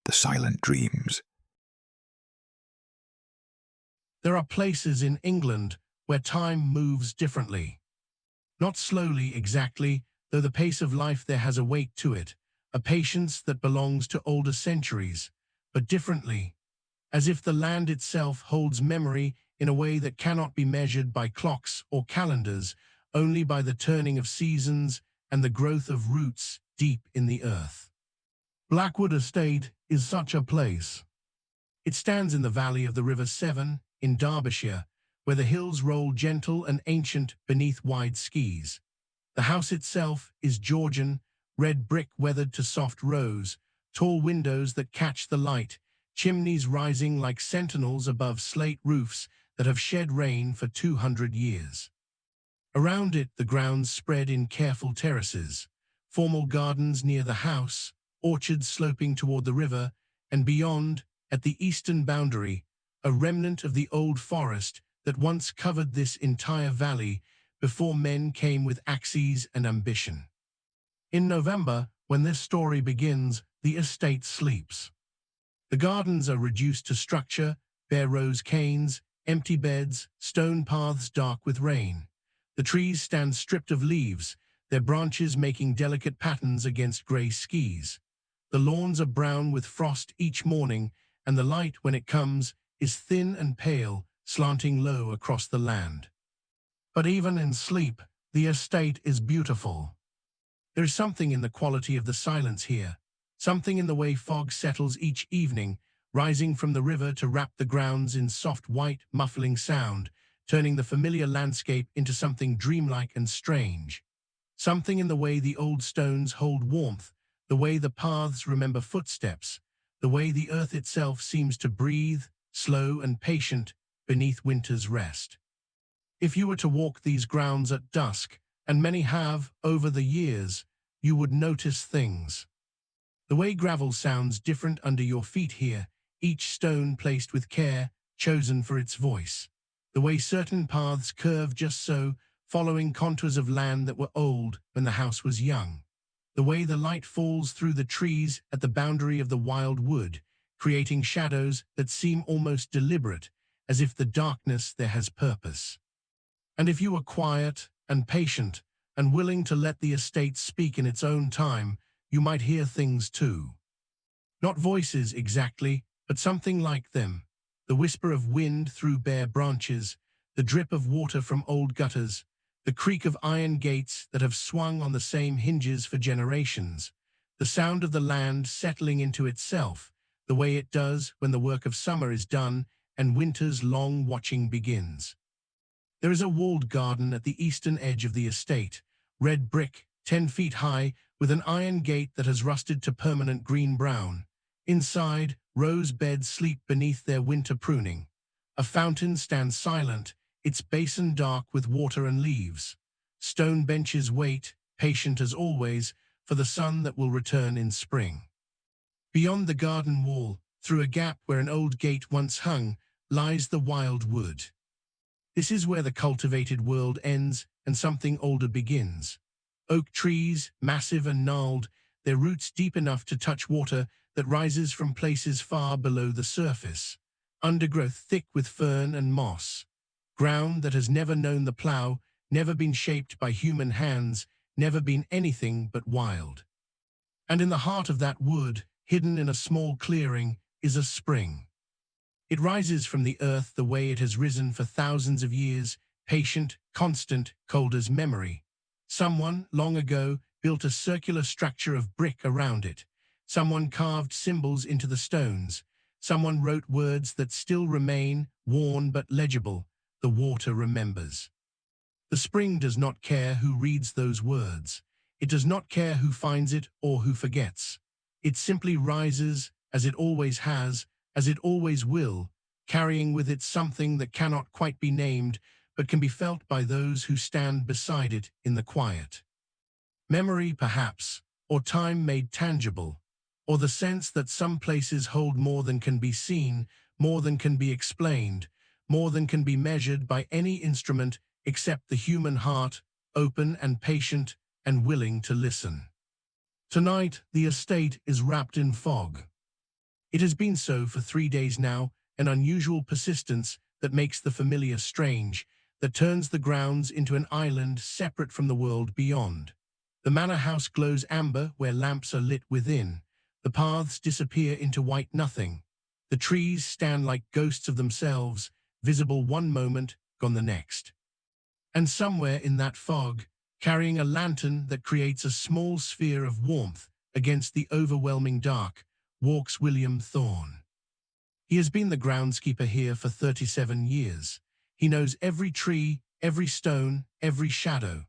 the silent dreams. There are places in England where time moves differently. Not slowly exactly, though the pace of life there has a weight to it, a patience that belongs to older centuries, but differently, as if the land itself holds memory in a way that cannot be measured by clocks or calendars, only by the turning of seasons and the growth of roots deep in the earth. Blackwood Estate is such a place. It stands in the valley of the River Severn in Derbyshire, where the hills roll gentle and ancient beneath wide skees. The house itself is Georgian, red brick weathered to soft rose, tall windows that catch the light, chimneys rising like sentinels above slate roofs that have shed rain for 200 years. Around it, the grounds spread in careful terraces, formal gardens near the house, orchards sloping toward the river, and beyond, at the eastern boundary, a remnant of the old forest that once covered this entire valley before men came with axes and ambition. In November, when this story begins, the estate sleeps. The gardens are reduced to structure, bare rose canes, empty beds, stone paths dark with rain. The trees stand stripped of leaves, their branches making delicate patterns against grey skies. The lawns are brown with frost each morning, and the light, when it comes, is thin and pale, slanting low across the land. But even in sleep, the estate is beautiful. There is something in the quality of the silence here, something in the way fog settles each evening, rising from the river to wrap the grounds in soft white, muffling sound, turning the familiar landscape into something dreamlike and strange. Something in the way the old stones hold warmth, the way the paths remember footsteps, the way the earth itself seems to breathe, slow and patient, beneath winter's rest. If you were to walk these grounds at dusk, and many have over the years, you would notice things. The way gravel sounds different under your feet here, each stone placed with care, chosen for its voice. The way certain paths curve just so, following contours of land that were old when the house was young. The way the light falls through the trees at the boundary of the wild wood, creating shadows that seem almost deliberate, as if the darkness there has purpose. And if you are quiet and patient and willing to let the estate speak in its own time, you might hear things too. Not voices exactly, but something like them. The whisper of wind through bare branches, the drip of water from old gutters, the creak of iron gates that have swung on the same hinges for generations, the sound of the land settling into itself, the way it does when the work of summer is done and winter's long watching begins. There is a walled garden at the eastern edge of the estate, red brick, 10 feet high, with an iron gate that has rusted to permanent green-brown. Inside, rose beds sleep beneath their winter pruning. A fountain stands silent, its basin dark with water and leaves. Stone benches wait, patient as always, for the sun that will return in spring. Beyond the garden wall, through a gap where an old gate once hung, lies the wild wood. This is where the cultivated world ends and something older begins. Oak trees, massive and gnarled, their roots deep enough to touch water that rises from places far below the surface. Undergrowth thick with fern and moss. Ground that has never known the plough, never been shaped by human hands, never been anything but wild. And in the heart of that wood, hidden in a small clearing, is a spring. It rises from the earth the way it has risen for thousands of years, patient, constant, cold as memory. Someone, long ago, built a circular structure of brick around it. Someone carved symbols into the stones. Someone wrote words that still remain, worn but legible. The water remembers. The spring does not care who reads those words. It does not care who finds it or who forgets. It simply rises, as it always has, as it always will, carrying with it something that cannot quite be named, but can be felt by those who stand beside it in the quiet. Memory, perhaps, or time made tangible, or the sense that some places hold more than can be seen, more than can be explained, more than can be measured by any instrument except the human heart, open and patient and willing to listen. Tonight, the estate is wrapped in fog. It has been so for 3 days now, an unusual persistence that makes the familiar strange, that turns the grounds into an island separate from the world beyond. The manor house glows amber where lamps are lit within. The paths disappear into white nothing. The trees stand like ghosts of themselves, visible one moment, gone the next. And somewhere in that fog, carrying a lantern that creates a small sphere of warmth against the overwhelming dark, walks William Thorne. He has been the groundskeeper here for 37 years. He knows every tree, every stone, every shadow.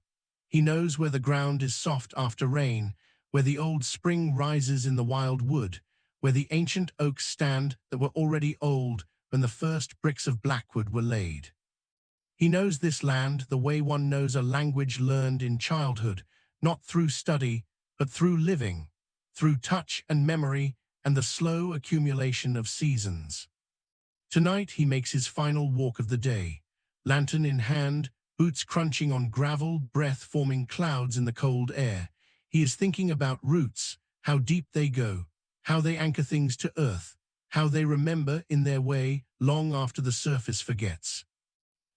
He knows where the ground is soft after rain, where the old spring rises in the wild wood, where the ancient oaks stand that were already old when the first bricks of Blackwood were laid. He knows this land the way one knows a language learned in childhood, not through study, but through living, through touch and memory and the slow accumulation of seasons. Tonight he makes his final walk of the day, lantern in hand, boots crunching on gravel, breath forming clouds in the cold air. He is thinking about roots, how deep they go, how they anchor things to earth, how they remember in their way long after the surface forgets.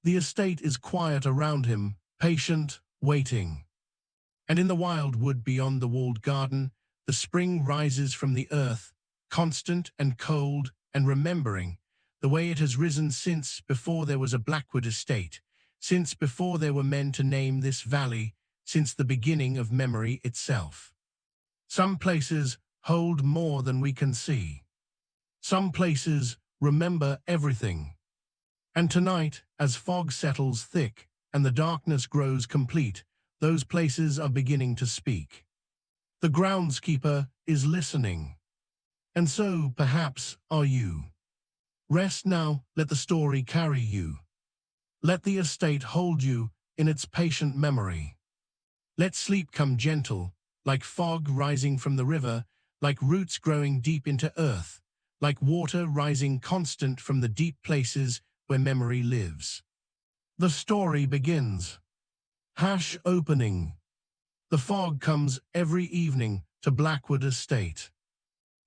The estate is quiet around him, patient, waiting. And in the wild wood beyond the walled garden, the spring rises from the earth, constant and cold and remembering, the way it has risen since before there was a Blackwood Estate, since before there were men to name this valley, since the beginning of memory itself. Some places hold more than we can see. Some places remember everything. And tonight, as fog settles thick and the darkness grows complete, those places are beginning to speak. The groundskeeper is listening. And so, perhaps, are you. Rest now, let the story carry you. Let the estate hold you in its patient memory. Let sleep come gentle, like fog rising from the river, like roots growing deep into earth, like water rising constant from the deep places where memory lives. The story begins. Opening. The fog comes every evening to Blackwood Estate.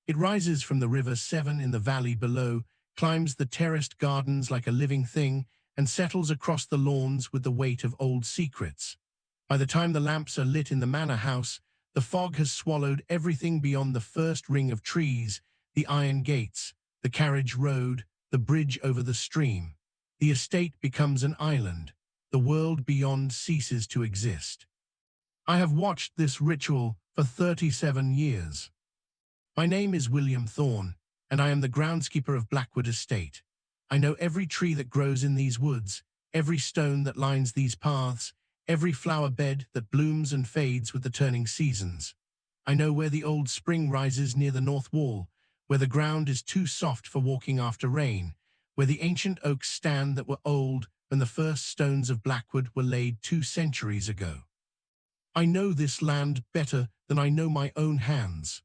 It rises from the River Severn in the valley below, climbs the terraced gardens like a living thing, and settles across the lawns with the weight of old secrets. By the time the lamps are lit in the manor house, the fog has swallowed everything beyond the first ring of trees, the iron gates, the carriage road, the bridge over the stream. The estate becomes an island. The world beyond ceases to exist. I have watched this ritual for 37 years. My name is William Thorne, and I am the groundskeeper of Blackwood Estate. I know every tree that grows in these woods, every stone that lines these paths, every flower bed that blooms and fades with the turning seasons. I know where the old spring rises near the north wall, where the ground is too soft for walking after rain, where the ancient oaks stand that were old when the first stones of Blackwood were laid 2 centuries ago. I know this land better than I know my own hands.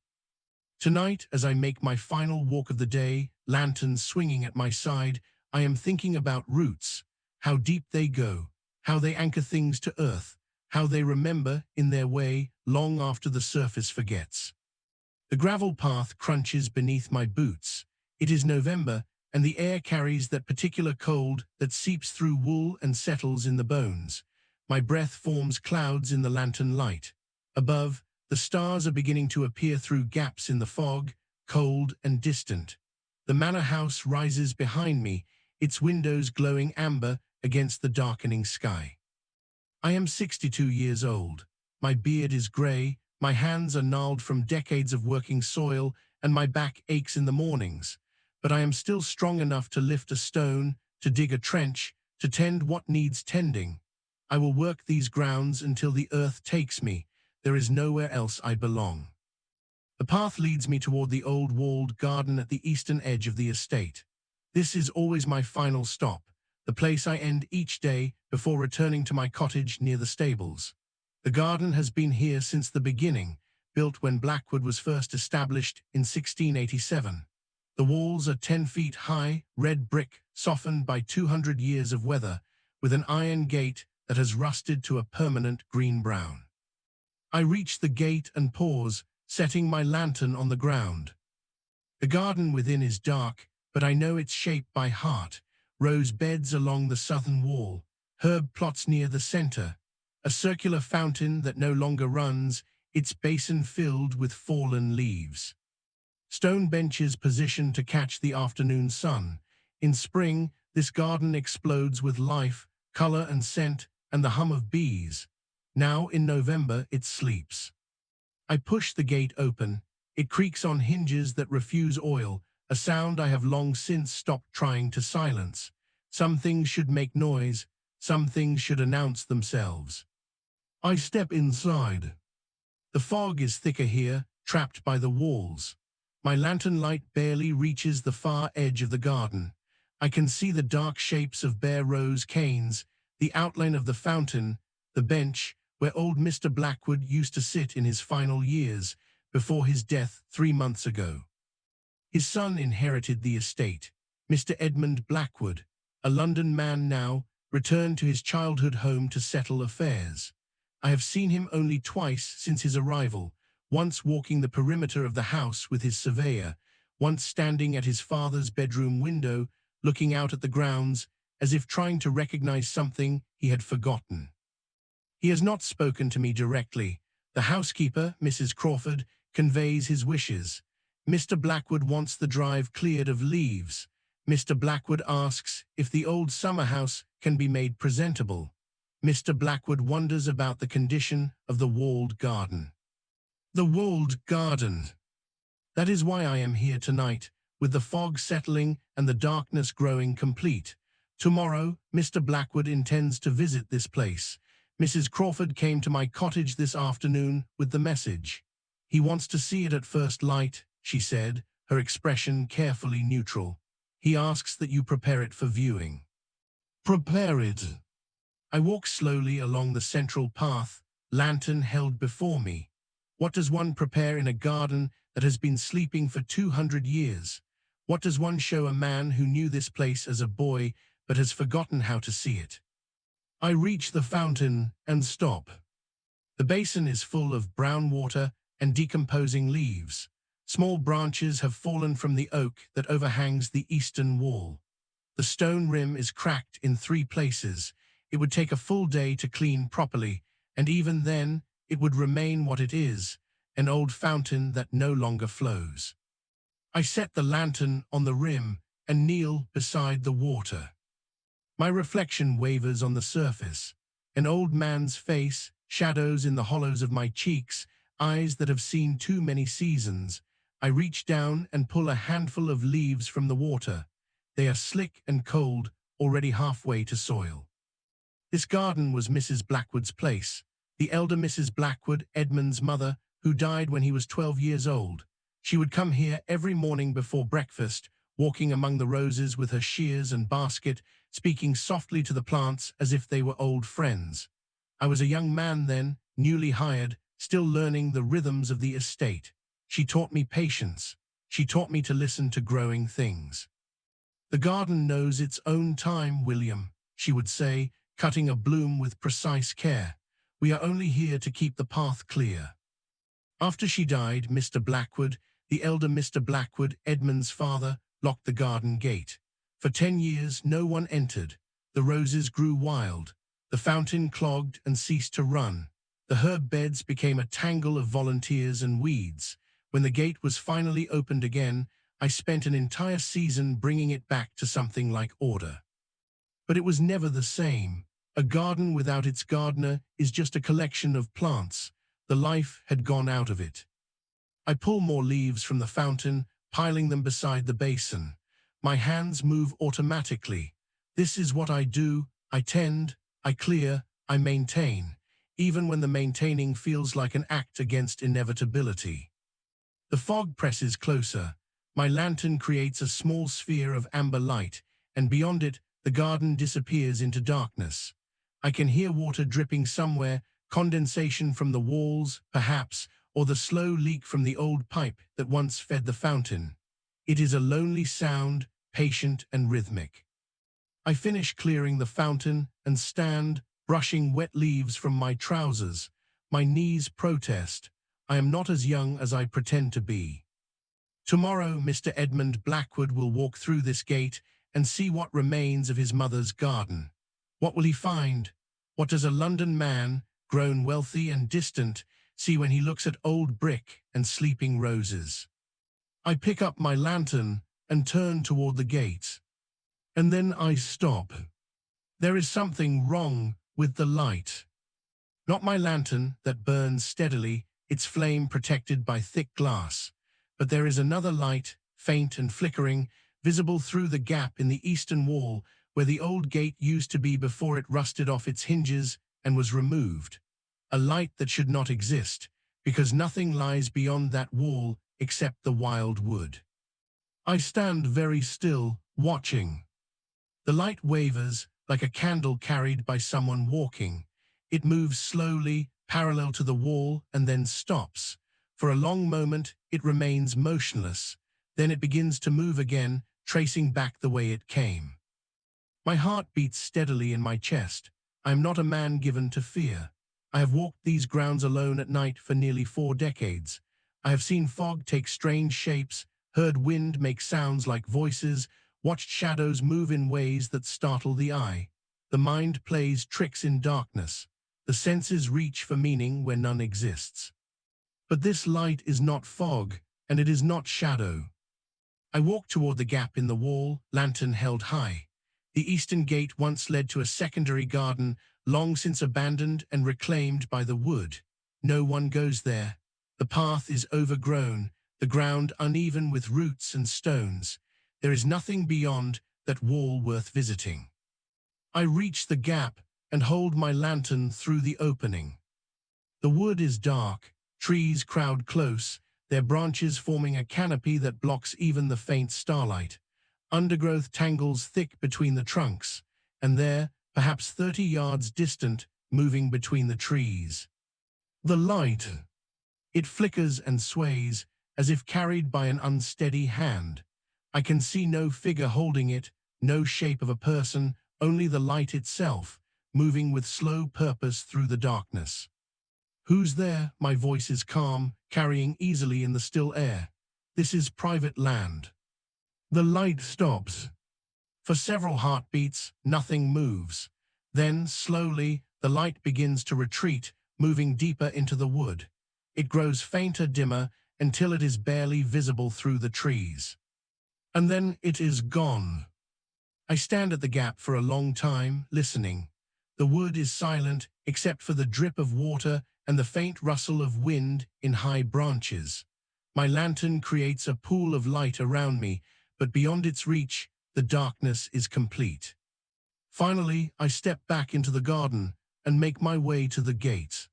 Tonight, as I make my final walk of the day, lanterns swinging at my side, I am thinking about roots, how deep they go, how they anchor things to earth, how they remember in their way long after the surface forgets. The gravel path crunches beneath my boots. It is November, and the air carries that particular cold that seeps through wool and settles in the bones. My breath forms clouds in the lantern light. Above, the stars are beginning to appear through gaps in the fog, cold and distant. The manor house rises behind me, its windows glowing amber against the darkening sky. I am 62 years old. My beard is grey, my hands are gnarled from decades of working soil, and my back aches in the mornings. But I am still strong enough to lift a stone, to dig a trench, to tend what needs tending. I will work these grounds until the earth takes me. There is nowhere else I belong. The path leads me toward the old walled garden at the eastern edge of the estate. This is always my final stop, the place I end each day before returning to my cottage near the stables. The garden has been here since the beginning, built when Blackwood was first established in 1687. The walls are 10 feet high, red brick, softened by 200 years of weather, with an iron gate that has rusted to a permanent green-brown. I reach the gate and pause, setting my lantern on the ground. The garden within is dark, but I know its shape by heart. Rose beds along the southern wall, herb plots near the center, a circular fountain that no longer runs, its basin filled with fallen leaves. Stone benches positioned to catch the afternoon sun. In spring, this garden explodes with life, color and scent, and the hum of bees. Now, in November, it sleeps. I push the gate open. It creaks on hinges that refuse oil, a sound I have long since stopped trying to silence. Some things should make noise, some things should announce themselves. I step inside. The fog is thicker here, trapped by the walls. My lantern light barely reaches the far edge of the garden. I can see the dark shapes of bare rose canes, the outline of the fountain, the bench where old Mr. Blackwood used to sit in his final years, before his death 3 months ago. His son inherited the estate. Mr. Edmund Blackwood, a London man now, returned to his childhood home to settle affairs. I have seen him only twice since his arrival, once walking the perimeter of the house with his surveyor, once standing at his father's bedroom window, looking out at the grounds, as if trying to recognize something he had forgotten. He has not spoken to me directly. The housekeeper, Mrs. Crawford, conveys his wishes. Mr. Blackwood wants the drive cleared of leaves. Mr. Blackwood asks if the old summer house can be made presentable. Mr. Blackwood wonders about the condition of the walled garden. The walled garden. That is why I am here tonight, with the fog settling and the darkness growing complete. Tomorrow, Mr. Blackwood intends to visit this place. Mrs. Crawford came to my cottage this afternoon with the message. He wants to see it at first light, she said, her expression carefully neutral. He asks that you prepare it for viewing. Prepare it. I walk slowly along the central path, lantern held before me. What does one prepare in a garden that has been sleeping for 200 years? What does one show a man who knew this place as a boy but has forgotten how to see it? I reach the fountain and stop. The basin is full of brown water and decomposing leaves. Small branches have fallen from the oak that overhangs the eastern wall. The stone rim is cracked in 3 places. It would take a full day to clean properly, and even then, it would remain what it is, an old fountain that no longer flows. I set the lantern on the rim and kneel beside the water. My reflection wavers on the surface. An old man's face, shadows in the hollows of my cheeks, eyes that have seen too many seasons. I reach down and pull a handful of leaves from the water. They are slick and cold, already halfway to soil. This garden was Mrs. Blackwood's place, the elder Mrs. Blackwood, Edmund's mother, who died when he was 12 years old. She would come here every morning before breakfast, walking among the roses with her shears and basket, speaking softly to the plants as if they were old friends. I was a young man then, newly hired, still learning the rhythms of the estate. She taught me patience. She taught me to listen to growing things. The garden knows its own time, William, she would say, cutting a bloom with precise care. We are only here to keep the path clear. After she died, Mr. Blackwood, the elder Mr. Blackwood, Edmund's father, locked the garden gate. For 10 years, no one entered. The roses grew wild. The fountain clogged and ceased to run. The herb beds became a tangle of volunteers and weeds. When the gate was finally opened again, I spent an entire season bringing it back to something like order. But it was never the same. A garden without its gardener is just a collection of plants. The life had gone out of it. I pull more leaves from the fountain, piling them beside the basin. My hands move automatically. This is what I do. I tend, I clear, I maintain, even when the maintaining feels like an act against inevitability. The fog presses closer. My lantern creates a small sphere of amber light, and beyond it, the garden disappears into darkness. I can hear water dripping somewhere, condensation from the walls, perhaps, or the slow leak from the old pipe that once fed the fountain. It is a lonely sound, patient and rhythmic. I finish clearing the fountain and stand, brushing wet leaves from my trousers. My knees protest. I am not as young as I pretend to be. Tomorrow, Mr. Edmund Blackwood will walk through this gate and see what remains of his mother's garden. What will he find? What does a London man, grown wealthy and distant, see when he looks at old brick and sleeping roses? I pick up my lantern and turn toward the gate. And then I stop. There is something wrong with the light. Not my lantern that burns steadily, its flame protected by thick glass, but there is another light, faint and flickering, visible through the gap in the eastern wall where the old gate used to be before it rusted off its hinges and was removed. A light that should not exist, because nothing lies beyond that wall except the wild wood. I stand very still, watching. The light wavers like a candle carried by someone walking. It moves slowly, parallel to the wall, and then stops. For a long moment, it remains motionless. Then it begins to move again, tracing back the way it came. My heart beats steadily in my chest. I am not a man given to fear. I have walked these grounds alone at night for nearly 4 decades. I have seen fog take strange shapes, heard wind make sounds like voices, watched shadows move in ways that startle the eye. The mind plays tricks in darkness. The senses reach for meaning where none exists. But this light is not fog, and it is not shadow. I walk toward the gap in the wall, lantern held high. The eastern gate once led to a secondary garden, long since abandoned and reclaimed by the wood. No one goes there. The path is overgrown, the ground uneven with roots and stones. There is nothing beyond that wall worth visiting. I reach the gap and hold my lantern through the opening. The wood is dark, trees crowd close, their branches forming a canopy that blocks even the faint starlight. Undergrowth tangles thick between the trunks, and there, perhaps 30 yards distant, moving between the trees. The light. It flickers and sways, as if carried by an unsteady hand. I can see no figure holding it, no shape of a person, only the light itself, moving with slow purpose through the darkness. Who's there? My voice is calm, carrying easily in the still air. This is private land. The light stops. For several heartbeats, nothing moves. Then, slowly, the light begins to retreat, moving deeper into the wood. It grows fainter, dimmer, until it is barely visible through the trees. And then it is gone. I stand at the gap for a long time, listening. The wood is silent, except for the drip of water and the faint rustle of wind in high branches. My lantern creates a pool of light around me, but beyond its reach, the darkness is complete. Finally, I step back into the garden and make my way to the gate.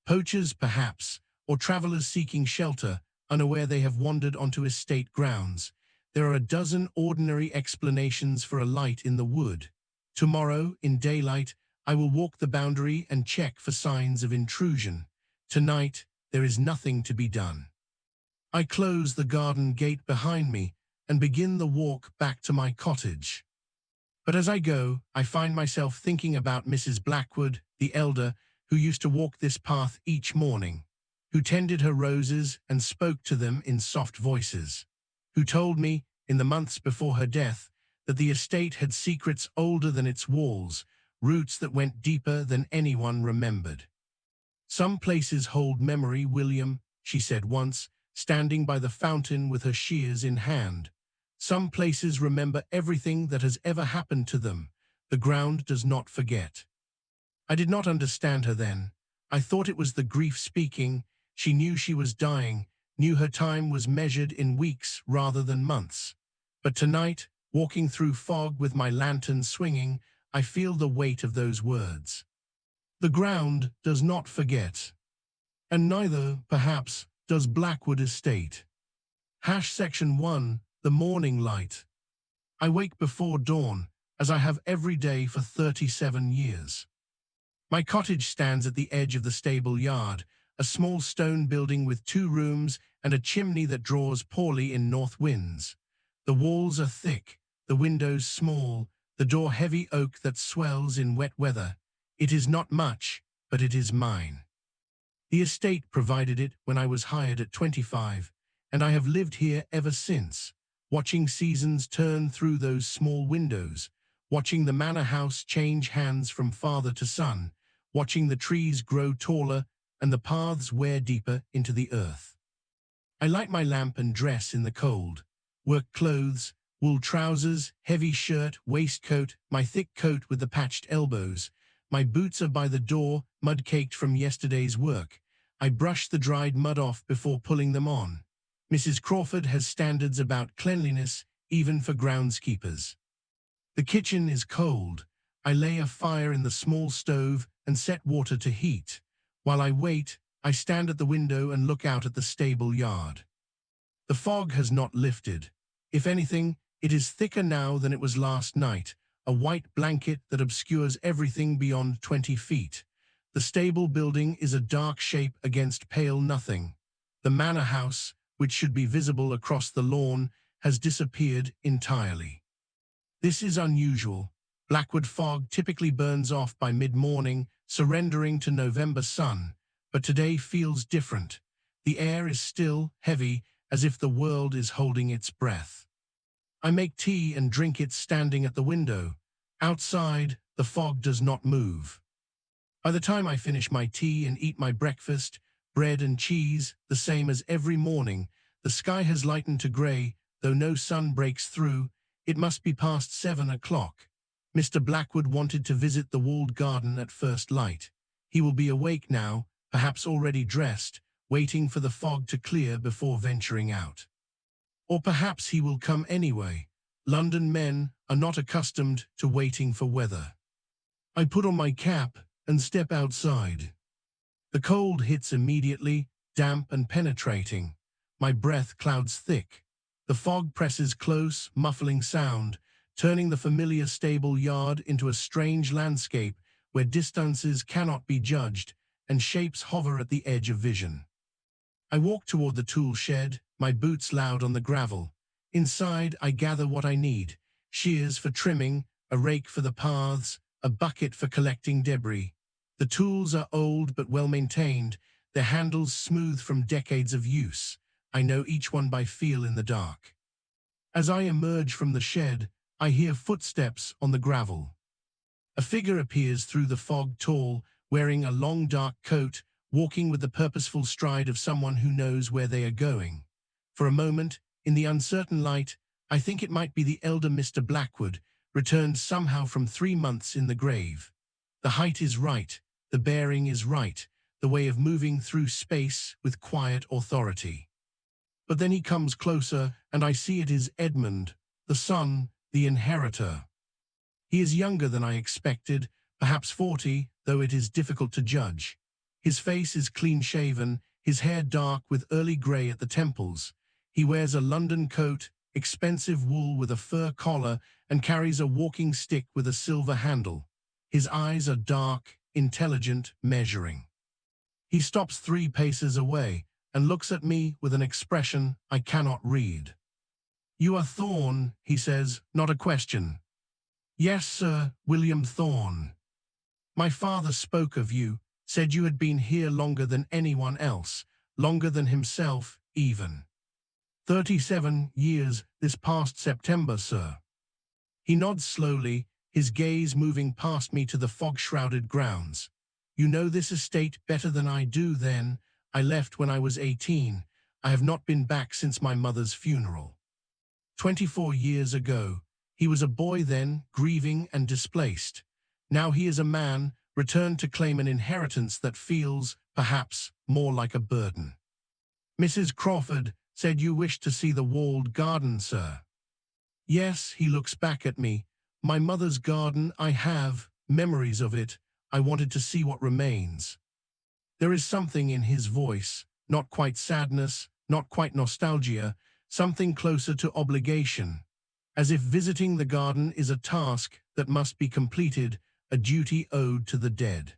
Poachers, perhaps, or travelers seeking shelter, unaware they have wandered onto estate grounds. There are a dozen ordinary explanations for a light in the wood. Tomorrow, in daylight, I will walk the boundary and check for signs of intrusion. Tonight, there is nothing to be done. I close the garden gate behind me and begin the walk back to my cottage. But as I go, I find myself thinking about Mrs. Blackwood, the elder, who used to walk this path each morning, who tended her roses and spoke to them in soft voices, who told me, in the months before her death, that the estate had secrets older than its walls, roots that went deeper than anyone remembered. Some places hold memory, William, she said once, standing by the fountain with her shears in hand. Some places remember everything that has ever happened to them. The ground does not forget. I did not understand her then. I thought it was the grief speaking. She knew she was dying, knew her time was measured in weeks rather than months. But tonight, walking through fog with my lantern swinging, I feel the weight of those words. The ground does not forget. And neither, perhaps, does Blackwood Estate. Section 1. The morning light. I wake before dawn, as I have every day for 37 years. My cottage stands at the edge of the stable yard, a small stone building with 2 rooms and a chimney that draws poorly in north winds. The walls are thick, the windows small, the door heavy oak that swells in wet weather. It is not much, but it is mine. The estate provided it when I was hired at 25, and I have lived here ever since, watching seasons turn through those small windows, watching the manor house change hands from father to son, watching the trees grow taller and the paths wear deeper into the earth. I light my lamp and dress in the cold. Work clothes, wool trousers, heavy shirt, waistcoat, my thick coat with the patched elbows. My boots are by the door, mud-caked from yesterday's work. I brush the dried mud off before pulling them on. Mrs. Crawford has standards about cleanliness, even for groundskeepers. The kitchen is cold. I lay a fire in the small stove and set water to heat. While I wait, I stand at the window and look out at the stable yard. The fog has not lifted. If anything, it is thicker now than it was last night, a white blanket that obscures everything beyond 20 feet. The stable building is a dark shape against pale nothing. The manor house, which should be visible across the lawn, has disappeared entirely. This is unusual. Blackwood fog typically burns off by mid-morning, surrendering to November sun, but today feels different. The air is still heavy, as if the world is holding its breath. I make tea and drink it standing at the window. Outside, the fog does not move. By the time I finish my tea and eat my breakfast, bread and cheese, the same as every morning, the sky has lightened to grey, though no sun breaks through. It must be past 7 o'clock. Mr. Blackwood wanted to visit the walled garden at first light. He will be awake now, perhaps already dressed, waiting for the fog to clear before venturing out. Or perhaps he will come anyway. London men are not accustomed to waiting for weather. I put on my cap and step outside. The cold hits immediately, damp and penetrating. My breath clouds thick. The fog presses close, muffling sound, turning the familiar stable yard into a strange landscape where distances cannot be judged and shapes hover at the edge of vision. I walk toward the tool shed, my boots loud on the gravel. Inside, I gather what I need: shears for trimming, a rake for the paths, a bucket for collecting debris. The tools are old but well-maintained, their handles smooth from decades of use. I know each one by feel in the dark. As I emerge from the shed, I hear footsteps on the gravel. A figure appears through the fog, tall, wearing a long dark coat, walking with the purposeful stride of someone who knows where they are going. For a moment, in the uncertain light, I think it might be the elder Mr. Blackwood, returned somehow from 3 months in the grave. The height is right, the bearing is right, the way of moving through space with quiet authority. But then he comes closer, and I see it is Edmund, the son, the inheritor. He is younger than I expected, perhaps 40, though it is difficult to judge. His face is clean-shaven, his hair dark with early grey at the temples. He wears a London coat, expensive wool with a fur collar, and carries a walking stick with a silver handle. His eyes are dark, intelligent, measuring. He stops 3 paces away and looks at me with an expression I cannot read. "You are Thorne," he says, not a question. "Yes, sir, William Thorne. My father spoke of you, said you had been here longer than anyone else, longer than himself, even. 37 years this past September, sir." He nods slowly, his gaze moving past me to the fog-shrouded grounds. "You know this estate better than I do, then. I left when I was 18. I have not been back since my mother's funeral. 24 years ago. He was a boy then, grieving and displaced. Now he is a man, returned to claim an inheritance that feels, perhaps, more like a burden. Mrs. Crawford said you wished to see the walled garden, sir." "Yes," he looks back at me. "My mother's garden, I have memories of it. I wanted to see what remains." There is something in his voice, not quite sadness, not quite nostalgia, something closer to obligation, as if visiting the garden is a task that must be completed, a duty owed to the dead.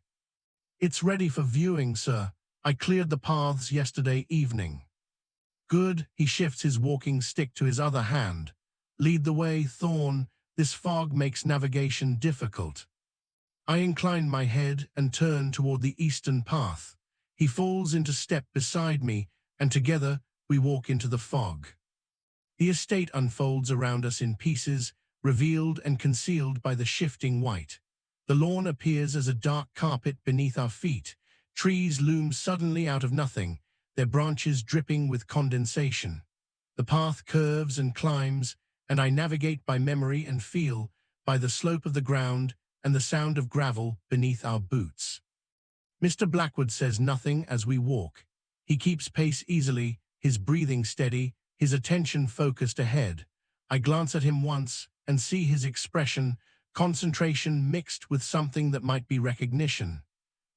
"It's ready for viewing, sir. I cleared the paths yesterday evening." "Good." He shifts his walking stick to his other hand. "Lead the way, Thorne. This fog makes navigation difficult." I incline my head and turn toward the eastern path. He falls into step beside me, and together we walk into the fog. The estate unfolds around us in pieces, revealed and concealed by the shifting white. The lawn appears as a dark carpet beneath our feet. Trees loom suddenly out of nothing, their branches dripping with condensation. The path curves and climbs, and I navigate by memory and feel, by the slope of the ground and the sound of gravel beneath our boots. Mr. Blackwood says nothing as we walk. He keeps pace easily, his breathing steady, his attention focused ahead. I glance at him once and see his expression, concentration mixed with something that might be recognition.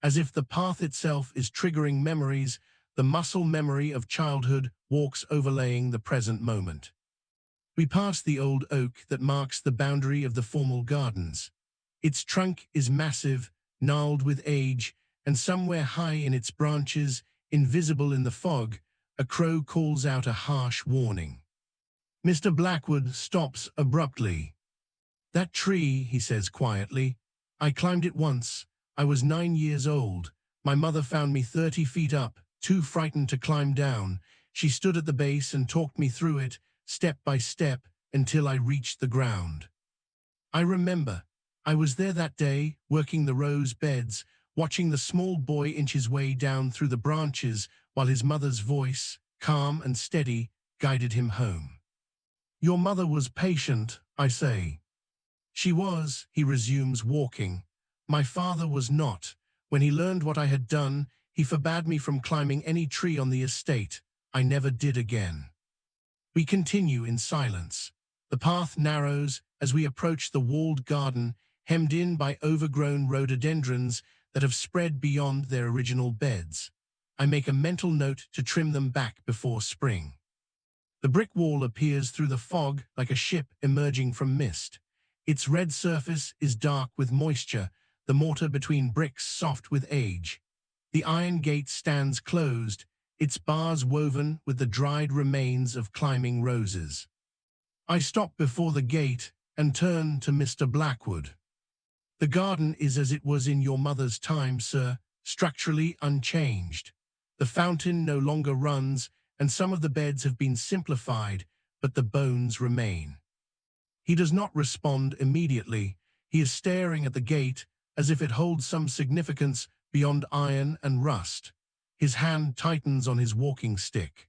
As if the path itself is triggering memories, the muscle memory of childhood walks overlaying the present moment. We pass the old oak that marks the boundary of the formal gardens. Its trunk is massive, gnarled with age, and somewhere high in its branches, invisible in the fog, a crow calls out a harsh warning. Mr. Blackwood stops abruptly. "That tree," he says quietly. "I climbed it once. I was 9 years old. My mother found me 30 feet up, too frightened to climb down. She stood at the base and talked me through it, step by step, until I reached the ground. I remember, I was there that day, working the rose beds, watching the small boy inch his way down through the branches while his mother's voice, calm and steady, guided him home. Your mother was patient, I say." "She was," he resumes, walking. "My father was not. When he learned what I had done, he forbade me from climbing any tree on the estate. I never did again." We continue in silence. The path narrows as we approach the walled garden, hemmed in by overgrown rhododendrons that have spread beyond their original beds. I make a mental note to trim them back before spring. The brick wall appears through the fog like a ship emerging from mist. Its red surface is dark with moisture, the mortar between bricks soft with age. The iron gate stands closed, its bars woven with the dried remains of climbing roses. I stop before the gate and turn to Mr. Blackwood. "The garden is as it was in your mother's time, sir, structurally unchanged. The fountain no longer runs, and some of the beds have been simplified, but the bones remain." He does not respond immediately. He is staring at the gate as if it holds some significance beyond iron and rust. His hand tightens on his walking stick.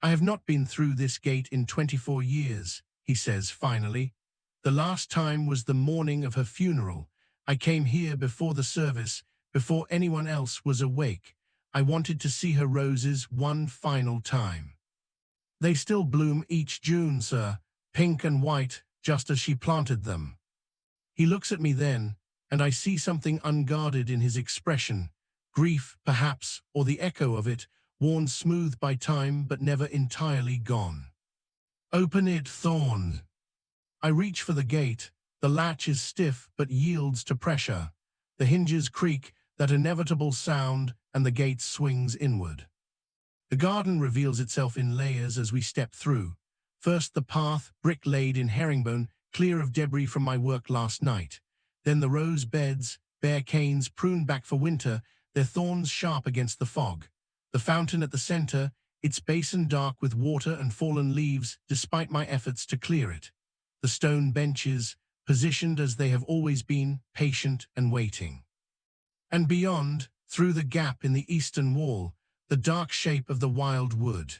"I have not been through this gate in 24 years, he says finally. "The last time was the morning of her funeral. I came here before the service, before anyone else was awake. I wanted to see her roses one final time. They still bloom each June, sir, pink and white, just as she planted them." He looks at me then, and I see something unguarded in his expression. Grief, perhaps, or the echo of it, worn smooth by time but never entirely gone. "Open it, Thorne." I reach for the gate. The latch is stiff but yields to pressure. The hinges creak, that inevitable sound, and the gate swings inward. The garden reveals itself in layers as we step through. First the path, brick laid in herringbone, clear of debris from my work last night. Then the rose beds, bare canes pruned back for winter, their thorns sharp against the fog. The fountain at the center, its basin dark with water and fallen leaves despite my efforts to clear it. The stone benches, positioned as they have always been, patient and waiting. And beyond, through the gap in the eastern wall, the dark shape of the wild wood.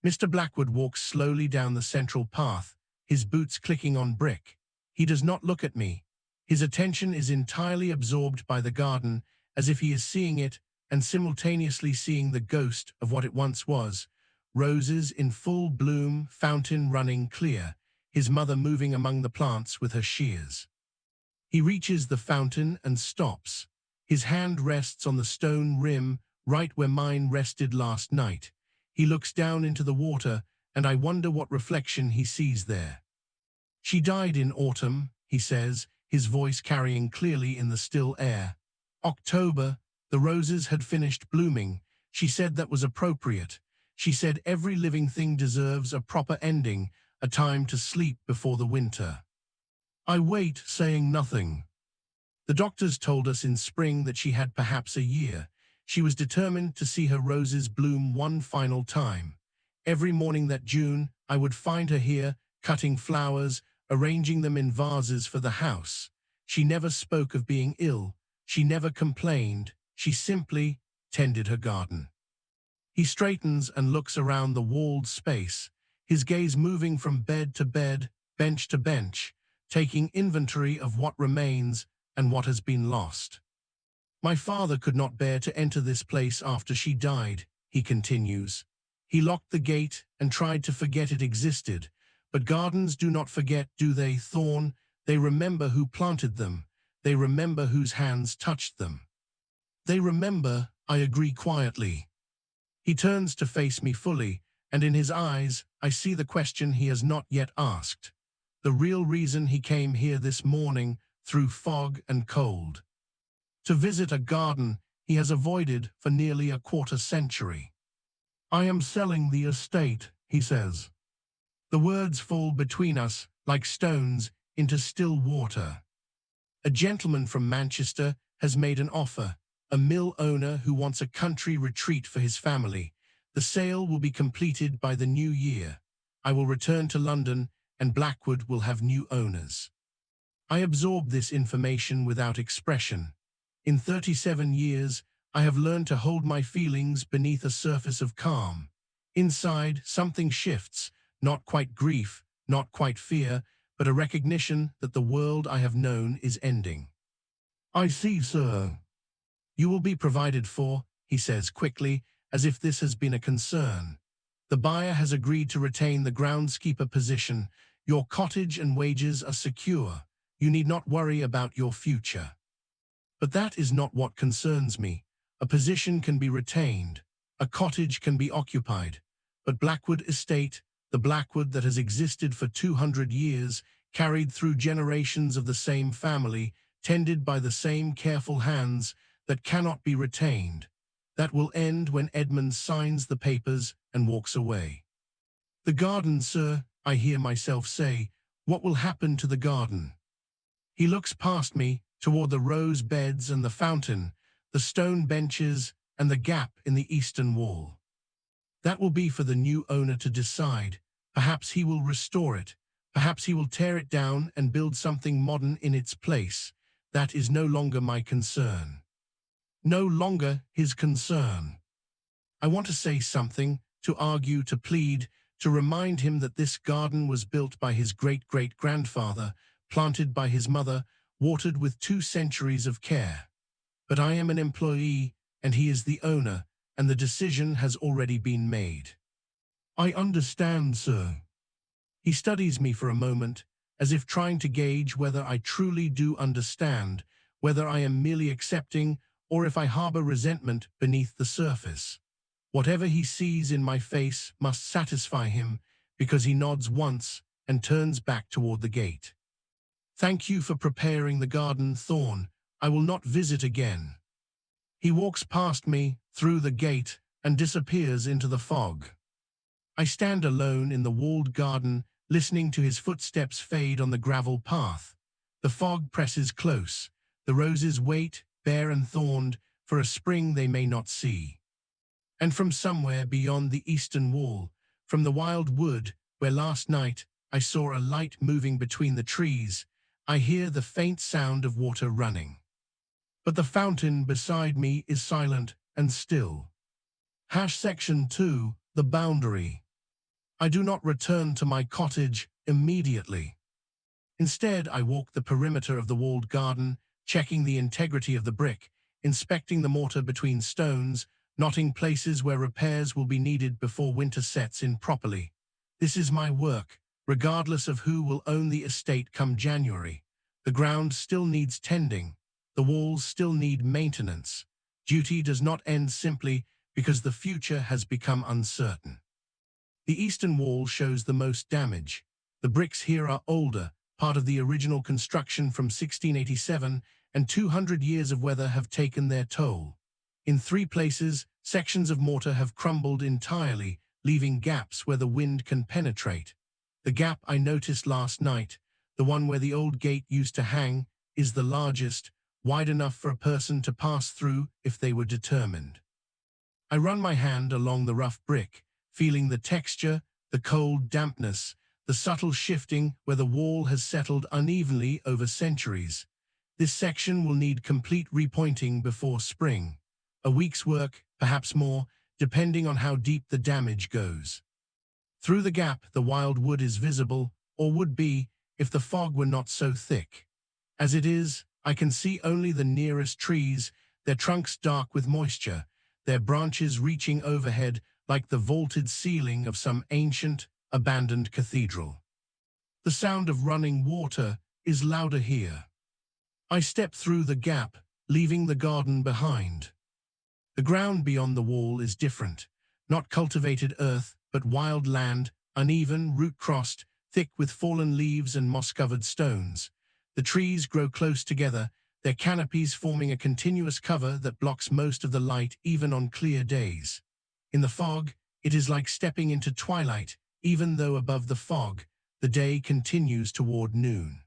Mr. Blackwood walks slowly down the central path, his boots clicking on brick. He does not look at me. His attention is entirely absorbed by the garden, as if he is seeing it and simultaneously seeing the ghost of what it once was. Roses in full bloom, fountain running clear, his mother moving among the plants with her shears. He reaches the fountain and stops. His hand rests on the stone rim, right where mine rested last night. He looks down into the water, and I wonder what reflection he sees there. "She died in autumn," he says, his voice carrying clearly in the still air. "October, the roses had finished blooming. She said that was appropriate. She said every living thing deserves a proper ending, a time to sleep before the winter." I wait, saying nothing. The doctors told us in spring that she had perhaps a year. She was determined to see her roses bloom one final time. Every morning that June, I would find her here, cutting flowers, arranging them in vases for the house. She never spoke of being ill. She never complained. She simply tended her garden. He straightens and looks around the walled space, his gaze moving from bed to bed, bench to bench, taking inventory of what remains and what has been lost. My father could not bear to enter this place after she died, he continues. He locked the gate and tried to forget it existed. But gardens do not forget, do they, Thorne? They remember who planted them. They remember whose hands touched them. They remember, I agree quietly. He turns to face me fully, and in his eyes I see the question he has not yet asked. The real reason he came here this morning through fog and cold. To visit a garden he has avoided for nearly a quarter century. I am selling the estate, he says. The words fall between us like stones into still water. A gentleman from Manchester has made an offer, a mill owner who wants a country retreat for his family. The sale will be completed by the new year. I will return to London and Blackwood will have new owners. I absorb this information without expression. In 37 years, I have learned to hold my feelings beneath a surface of calm. Inside, something shifts, not quite grief, not quite fear, but a recognition that the world I have known is ending. I see, sir. You will be provided for, he says quickly, as if this has been a concern. The buyer has agreed to retain the groundskeeper position. Your cottage and wages are secure. You need not worry about your future. But that is not what concerns me. A position can be retained. A cottage can be occupied. But Blackwood Estate, the Blackwood that has existed for 200 years, carried through generations of the same family, tended by the same careful hands, that cannot be retained. That will end when Edmund signs the papers and walks away. The garden, sir, I hear myself say. What will happen to the garden? He looks past me, toward the rose beds and the fountain, the stone benches and the gap in the eastern wall. That will be for the new owner to decide. Perhaps he will restore it. Perhaps he will tear it down and build something modern in its place. That is no longer my concern. No longer his concern. I want to say something, to argue, to plead, to remind him that this garden was built by his great-great-grandfather, planted by his mother, watered with 2 centuries of care. But I am an employee, and he is the owner, and the decision has already been made. I understand, sir. He studies me for a moment, as if trying to gauge whether I truly do understand, whether I am merely accepting, or if I harbor resentment beneath the surface. Whatever he sees in my face must satisfy him, because he nods once and turns back toward the gate. Thank you for preparing the garden, Thorne. I will not visit again. He walks past me, through the gate, and disappears into the fog. I stand alone in the walled garden, listening to his footsteps fade on the gravel path. The fog presses close. The roses wait, bare and thorned, for a spring they may not see. And from somewhere beyond the eastern wall, from the wild wood, where last night I saw a light moving between the trees, I hear the faint sound of water running. But the fountain beside me is silent and still. Section 2, the boundary. I do not return to my cottage immediately. Instead, I walk the perimeter of the walled garden, checking the integrity of the brick, inspecting the mortar between stones, noting places where repairs will be needed before winter sets in properly. This is my work, regardless of who will own the estate come January. The ground still needs tending. The walls still need maintenance. Duty does not end simply because the future has become uncertain. The eastern wall shows the most damage. The bricks here are older, part of the original construction from 1687, and 200 years of weather have taken their toll. In 3 places, sections of mortar have crumbled entirely, leaving gaps where the wind can penetrate. The gap I noticed last night, the one where the old gate used to hang, is the largest, wide enough for a person to pass through if they were determined. I run my hand along the rough brick, feeling the texture, the cold dampness, the subtle shifting where the wall has settled unevenly over centuries. This section will need complete repointing before spring. A week's work, perhaps more, depending on how deep the damage goes. Through the gap, the wild wood is visible, or would be, if the fog were not so thick. As it is, I can see only the nearest trees, their trunks dark with moisture, their branches reaching overhead like the vaulted ceiling of some ancient, abandoned cathedral. The sound of running water is louder here. I step through the gap, leaving the garden behind. The ground beyond the wall is different, not cultivated earth, but wild land, uneven, root-crossed, thick with fallen leaves and moss-covered stones. The trees grow close together, their canopies forming a continuous cover that blocks most of the light even on clear days. In the fog, it is like stepping into twilight, even though above the fog, the day continues toward noon.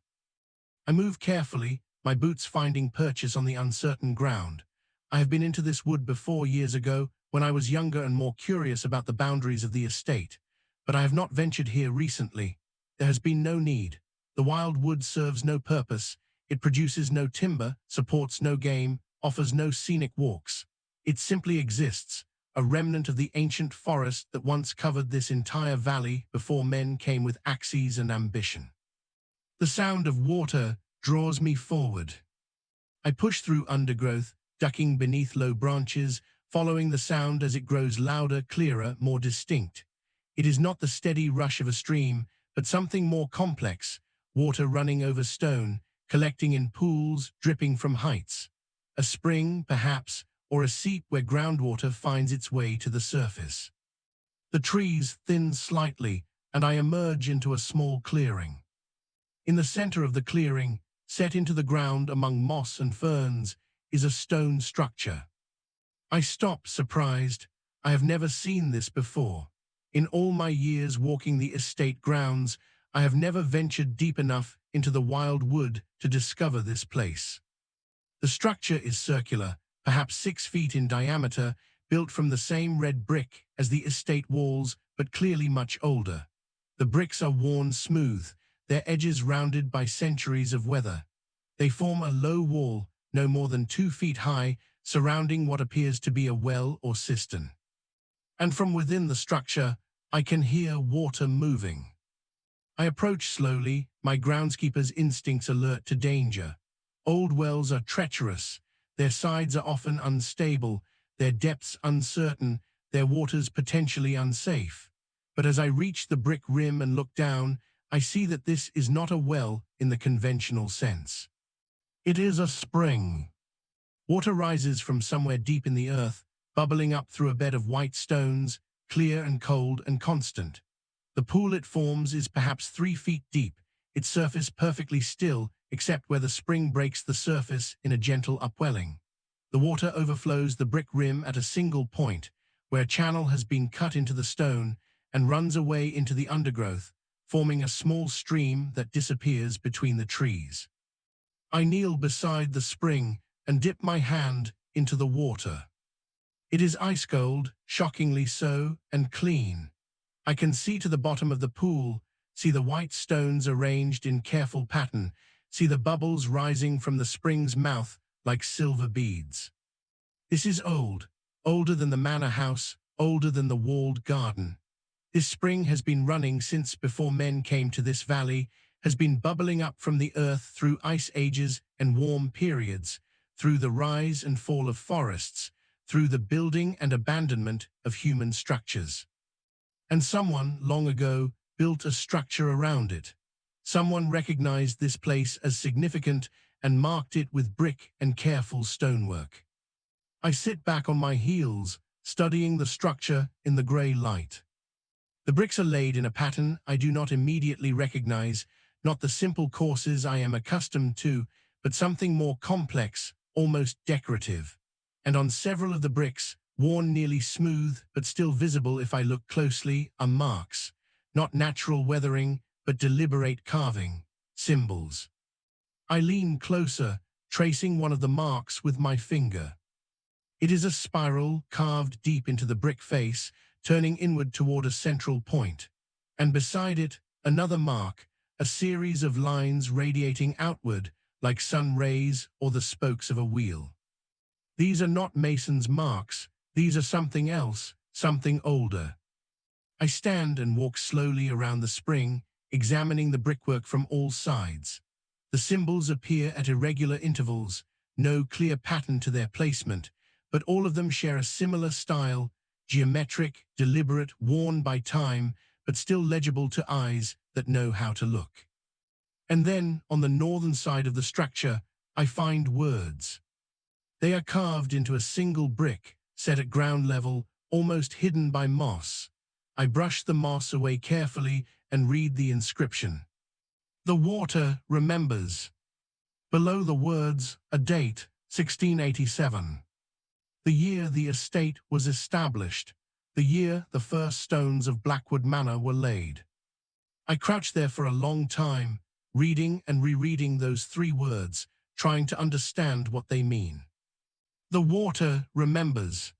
I move carefully, my boots finding purchase on the uncertain ground. I have been into this wood before years ago, when I was younger and more curious about the boundaries of the estate, but I have not ventured here recently. There has been no need. The wild wood serves no purpose. It produces no timber, supports no game, offers no scenic walks. It simply exists, a remnant of the ancient forest that once covered this entire valley before men came with axes and ambition. The sound of water draws me forward. I push through undergrowth, ducking beneath low branches, following the sound as it grows louder, clearer, more distinct. It is not the steady rush of a stream, but something more complex, water running over stone, collecting in pools, dripping from heights. A spring, perhaps, or a seep where groundwater finds its way to the surface. The trees thin slightly, and I emerge into a small clearing. In the center of the clearing, set into the ground among moss and ferns, is a stone structure. I stop, surprised. I have never seen this before. In all my years walking the estate grounds, I have never ventured deep enough into the wild wood to discover this place. The structure is circular, perhaps 6 feet in diameter, built from the same red brick as the estate walls, but clearly much older. The bricks are worn smooth, their edges rounded by centuries of weather. They form a low wall, no more than 2 feet high, surrounding what appears to be a well or cistern. And from within the structure, I can hear water moving. I approach slowly, my groundskeeper's instincts alert to danger. Old wells are treacherous, their sides are often unstable, their depths uncertain, their waters potentially unsafe. But as I reach the brick rim and look down, I see that this is not a well in the conventional sense. It is a spring. Water rises from somewhere deep in the earth, bubbling up through a bed of white stones, clear and cold and constant. The pool it forms is perhaps 3 feet deep, its surface perfectly still, except where the spring breaks the surface in a gentle upwelling. The water overflows the brick rim at a single point, where a channel has been cut into the stone, and runs away into the undergrowth, forming a small stream that disappears between the trees. I kneel beside the spring and dip my hand into the water. It is ice-cold, shockingly so, and clean. I can see to the bottom of the pool, see the white stones arranged in careful pattern, see the bubbles rising from the spring's mouth like silver beads. This is old, older than the manor house, older than the walled garden. This spring has been running since before men came to this valley, has been bubbling up from the earth through ice ages and warm periods, through the rise and fall of forests, through the building and abandonment of human structures. And someone, long ago, built a structure around it. Someone recognized this place as significant and marked it with brick and careful stonework. I sit back on my heels, studying the structure in the grey light. The bricks are laid in a pattern I do not immediately recognize, not the simple courses I am accustomed to, but something more complex, almost decorative. And on several of the bricks, worn nearly smooth but still visible if I look closely, are marks, not natural weathering, but deliberate carving, symbols. I lean closer, tracing one of the marks with my finger. It is a spiral carved deep into the brick face, turning inward toward a central point. And beside it, another mark, a series of lines radiating outward like sun rays or the spokes of a wheel. These are not mason's marks, these are something else, something older. I stand and walk slowly around the spring, examining the brickwork from all sides. The symbols appear at irregular intervals, no clear pattern to their placement, but all of them share a similar style, geometric, deliberate, worn by time, but still legible to eyes that know how to look. And then, on the northern side of the structure, I find words. They are carved into a single brick, set at ground level, almost hidden by moss. I brush the moss away carefully and read the inscription. The water remembers. Below the words, a date, 1687. The year the estate was established, the year the first stones of Blackwood Manor were laid. I crouched there for a long time, reading and rereading those 3 words, trying to understand what they mean. The water remembers.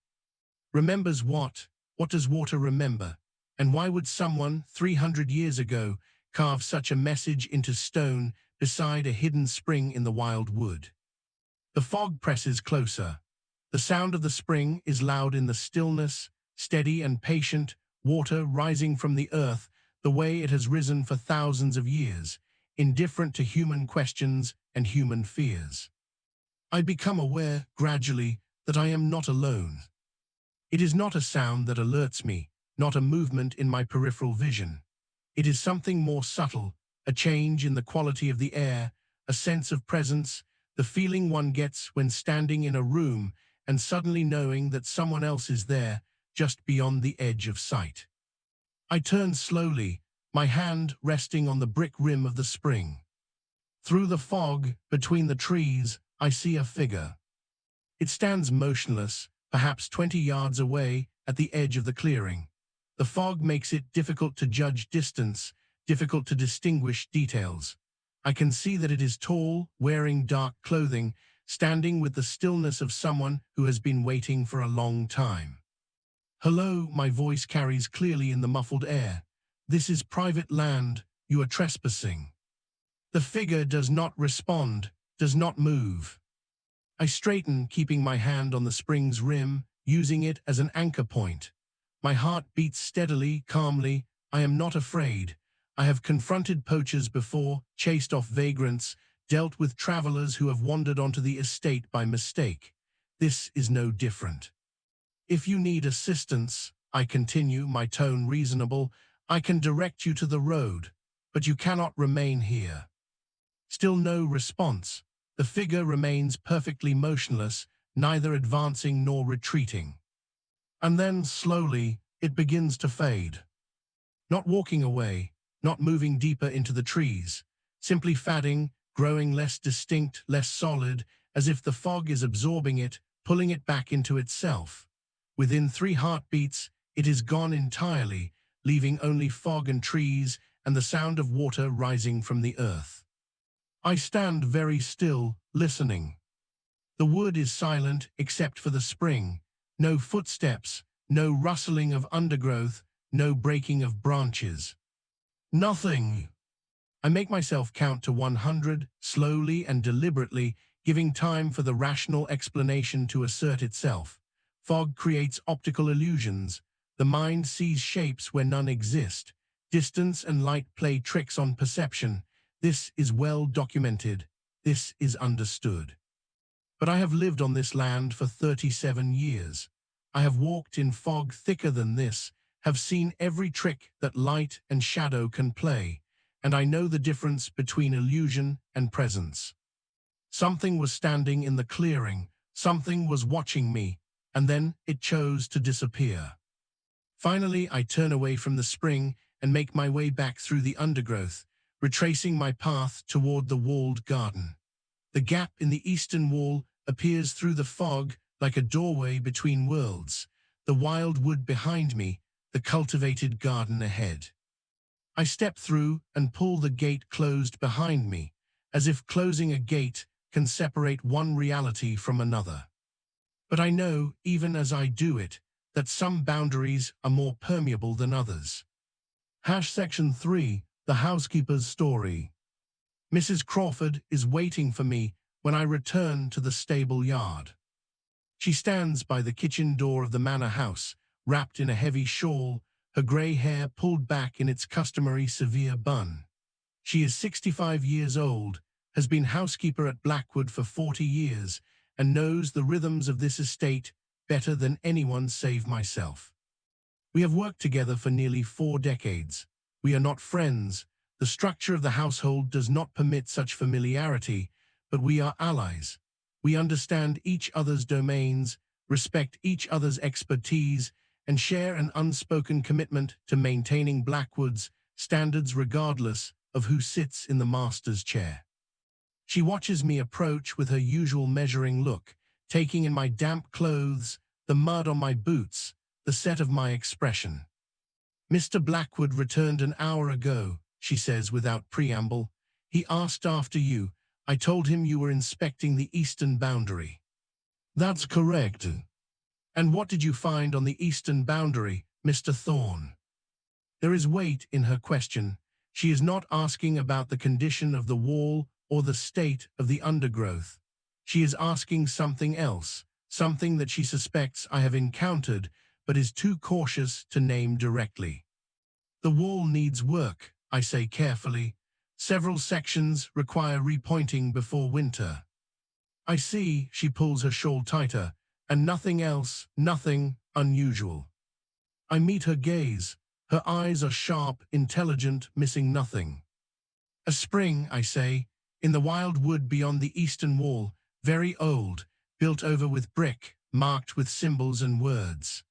Remembers what? What does water remember? And why would someone 300 years ago carve such a message into stone beside a hidden spring in the wild wood? The fog presses closer. The sound of the spring is loud in the stillness, steady and patient, water rising from the earth the way it has risen for thousands of years, indifferent to human questions and human fears. I become aware, gradually, that I am not alone. It is not a sound that alerts me, not a movement in my peripheral vision. It is something more subtle, a change in the quality of the air, a sense of presence, the feeling one gets when standing in a room and suddenly knowing that someone else is there, just beyond the edge of sight. I turn slowly, my hand resting on the brick rim of the spring. Through the fog, between the trees, I see a figure. It stands motionless, perhaps 20 yards away, at the edge of the clearing. The fog makes it difficult to judge distance, difficult to distinguish details. I can see that it is tall, wearing dark clothing, standing with the stillness of someone who has been waiting for a long time. Hello, my voice carries clearly in the muffled air. This is private land, you are trespassing. The figure does not respond, does not move. I straighten, keeping my hand on the spring's rim, using it as an anchor point. My heart beats steadily, calmly. I am not afraid. I have confronted poachers before, chased off vagrants, dealt with travelers who have wandered onto the estate by mistake. This is no different. If you need assistance, I continue, my tone reasonable, I can direct you to the road, but you cannot remain here. Still no response. The figure remains perfectly motionless, neither advancing nor retreating. And then, slowly, it begins to fade. Not walking away, not moving deeper into the trees, simply fading, growing less distinct, less solid, as if the fog is absorbing it, pulling it back into itself. Within 3 heartbeats, it is gone entirely, leaving only fog and trees and the sound of water rising from the earth. I stand very still, listening. The wood is silent except for the spring. No footsteps, no rustling of undergrowth, no breaking of branches. Nothing. I make myself count to 100, slowly and deliberately, giving time for the rational explanation to assert itself. Fog creates optical illusions. The mind sees shapes where none exist. Distance and light play tricks on perception. This is well documented. This is understood. But I have lived on this land for 37 years. I have walked in fog thicker than this, have seen every trick that light and shadow can play, and I know the difference between illusion and presence. Something was standing in the clearing, something was watching me, and then it chose to disappear. Finally, I turn away from the spring and make my way back through the undergrowth, retracing my path toward the walled garden. The gap in the eastern wall appears through the fog like a doorway between worlds, the wild wood behind me, the cultivated garden ahead. I step through and pull the gate closed behind me, as if closing a gate can separate one reality from another. But I know, even as I do it, that some boundaries are more permeable than others. Section 3. The Housekeeper's Story. Mrs. Crawford is waiting for me when I return to the stable yard. She stands by the kitchen door of the manor house, wrapped in a heavy shawl, her grey hair pulled back in its customary severe bun. She is 65 years old, has been housekeeper at Blackwood for 40 years, and knows the rhythms of this estate better than anyone save myself. We have worked together for nearly 4 decades. We are not friends. The structure of the household does not permit such familiarity, but we are allies. We understand each other's domains, respect each other's expertise, and share an unspoken commitment to maintaining Blackwood's standards regardless of who sits in the master's chair. She watches me approach with her usual measuring look, taking in my damp clothes, the mud on my boots, the set of my expression. "Mr. Blackwood returned an hour ago," she says without preamble. "He asked after you. I told him you were inspecting the eastern boundary." "That's correct." "And what did you find on the eastern boundary, Mr. Thorne?" There is weight in her question. She is not asking about the condition of the wall or the state of the undergrowth. She is asking something else, something that she suspects I have encountered, but is too cautious to name directly. "The wall needs work," I say carefully. "Several sections require repointing before winter." "I see," she pulls her shawl tighter, "and nothing else, nothing unusual." I meet her gaze. Her eyes are sharp, intelligent, missing nothing. "A spring," I say, "in the wild wood beyond the eastern wall, very old, built over with brick, marked with symbols and words."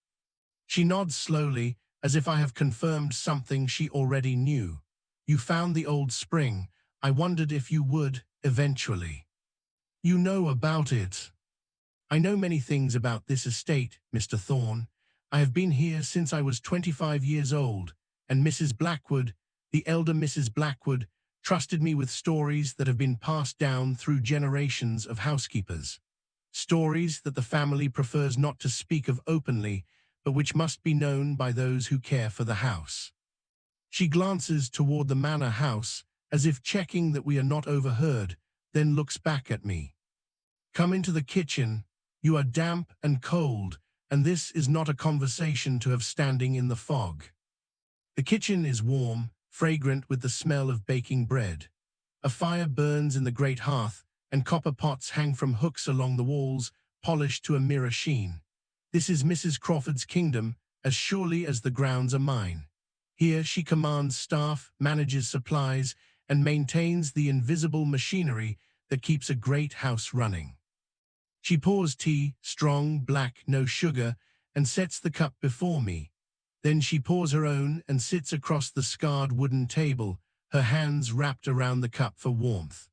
She nods slowly, as if I have confirmed something she already knew. "You found the old spring. I wondered if you would, eventually." "You know about it." "I know many things about this estate, Mr. Thorne. I have been here since I was 25 years old, and Mrs. Blackwood, the elder Mrs. Blackwood, trusted me with stories that have been passed down through generations of housekeepers. Stories that the family prefers not to speak of openly, but which must be known by those who care for the house." She glances toward the manor house, as if checking that we are not overheard, then looks back at me. "Come into the kitchen. You are damp and cold, and this is not a conversation to have standing in the fog." The kitchen is warm, fragrant with the smell of baking bread. A fire burns in the great hearth, and copper pots hang from hooks along the walls, polished to a mirror sheen. This is Mrs. Crawford's kingdom, as surely as the grounds are mine. Here she commands staff, manages supplies, and maintains the invisible machinery that keeps a great house running. She pours tea, strong, black, no sugar, and sets the cup before me. Then she pours her own and sits across the scarred wooden table, her hands wrapped around the cup for warmth.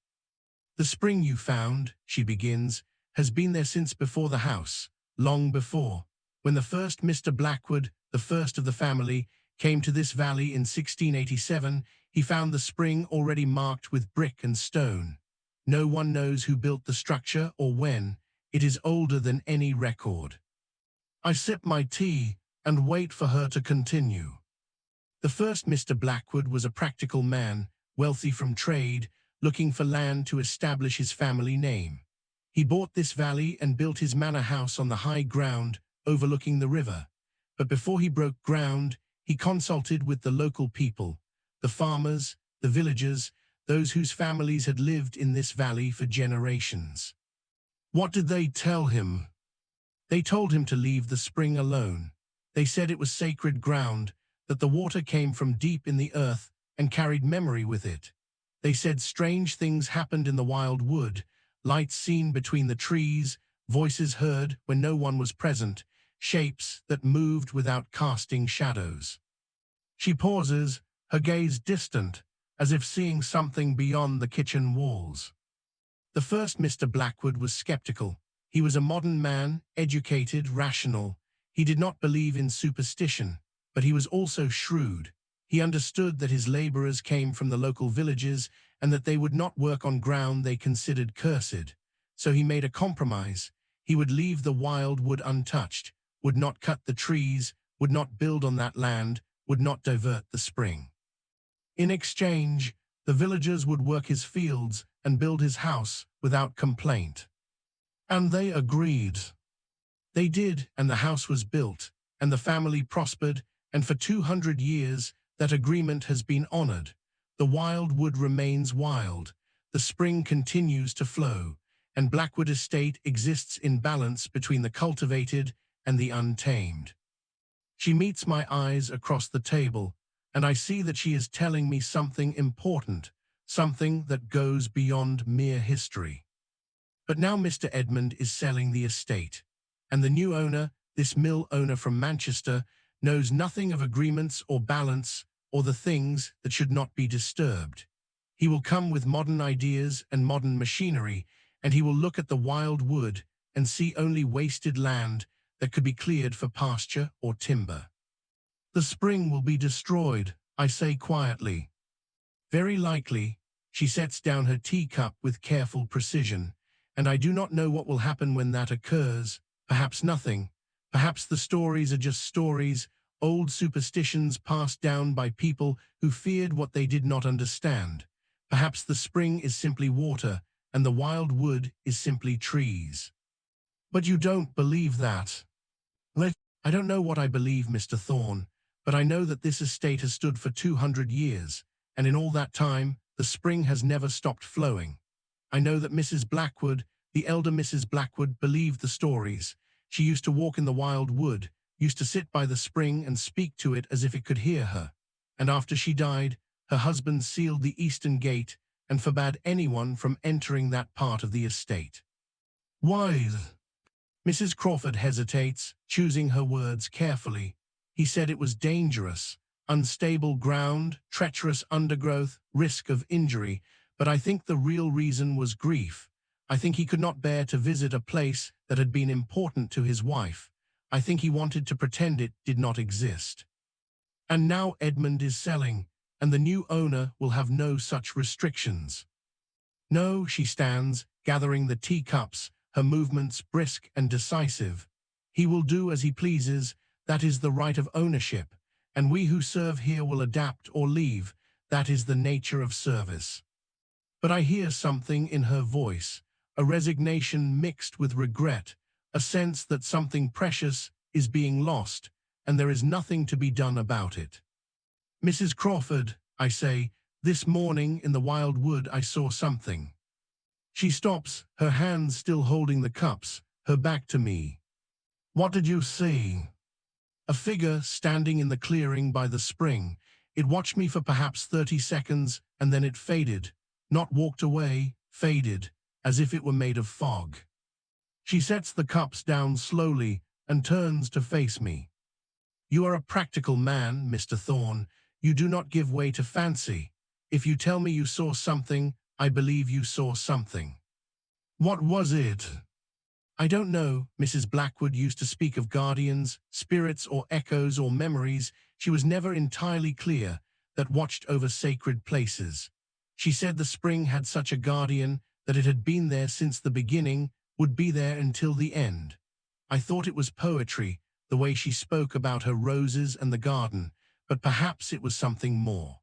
"The spring you found," she begins, "has been there since before the house, long before. When the first Mr. Blackwood, the first of the family, came to this valley in 1687, he found the spring already marked with brick and stone. No one knows who built the structure or when. It is older than any record." I sip my tea and wait for her to continue. "The first Mr. Blackwood was a practical man, wealthy from trade, looking for land to establish his family name. He bought this valley and built his manor house on the high ground overlooking the river. But before he broke ground, he consulted with the local people, the farmers, the villagers, those whose families had lived in this valley for generations." "What did they tell him?" "They told him to leave the spring alone. They said it was sacred ground, that the water came from deep in the earth and carried memory with it. They said strange things happened in the wild wood, lights seen between the trees, voices heard when no one was present, shapes that moved without casting shadows." She pauses, her gaze distant, as if seeing something beyond the kitchen walls. "The first Mr. Blackwood was skeptical. He was a modern man, educated, rational. He did not believe in superstition, but he was also shrewd. He understood that his laborers came from the local villages and that they would not work on ground they considered cursed. So he made a compromise. He would leave the wild wood untouched, would not cut the trees, would not build on that land, would not divert the spring. In exchange, the villagers would work his fields and build his house without complaint. And they agreed. They did, and the house was built, and the family prospered, and for 200 years that agreement has been honored. The wild wood remains wild, the spring continues to flow, and Blackwood Estate exists in balance between the cultivated and the untamed. She meets my eyes across the table, and I see that she is telling me something important, something that goes beyond mere history. But now Mr. Edmund is selling the estate, and the new owner, this mill owner from Manchester, knows nothing of agreements or balance or the things that should not be disturbed. He will come with modern ideas and modern machinery, and he will look at the wild wood and see only wasted land that could be cleared for pasture or timber. The spring will be destroyed, I say quietly. Very likely. She sets down her teacup with careful precision, and I do not know what will happen when that occurs. Perhaps nothing. Perhaps the stories are just stories, old superstitions passed down by people who feared what they did not understand. Perhaps the spring is simply water, and the wild wood is simply trees. But you don't believe that. I don't know what I believe, Mr. Thorne, but I know that this estate has stood for 200 years, and in all that time, the spring has never stopped flowing. I know that Mrs. Blackwood, the elder Mrs. Blackwood, believed the stories. She used to walk in the wild wood, used to sit by the spring and speak to it as if it could hear her. And after she died, her husband sealed the eastern gate and forbade anyone from entering that part of the estate. Why? Mrs. Crawford hesitates, choosing her words carefully. He said it was dangerous, unstable ground, treacherous undergrowth, risk of injury, but I think the real reason was grief. I think he could not bear to visit a place that had been important to his wife. I think he wanted to pretend it did not exist. And now Edmund is selling, and the new owner will have no such restrictions. No, she stands, gathering the teacups, her movements brisk and decisive. He will do as he pleases, that is the right of ownership, and we who serve here will adapt or leave, that is the nature of service. But I hear something in her voice, a resignation mixed with regret, a sense that something precious is being lost, and there is nothing to be done about it. Mrs. Crawford, I say, this morning in the wild wood I saw something. She stops, her hands still holding the cups, her back to me. What did you see? A figure standing in the clearing by the spring. It watched me for perhaps 30 seconds, and then it faded. Not walked away, faded, as if it were made of fog. She sets the cups down slowly and turns to face me. You are a practical man, Mr. Thorne. You do not give way to fancy. If you tell me you saw something, I believe you saw something. What was it? I don't know. Mrs. Blackwood used to speak of guardians, spirits or echoes or memories. She was never entirely clear, that watched over sacred places. She said the spring had such a guardian, that it had been there since the beginning, would be there until the end. I thought it was poetry, the way she spoke about her roses and the garden, but perhaps it was something more.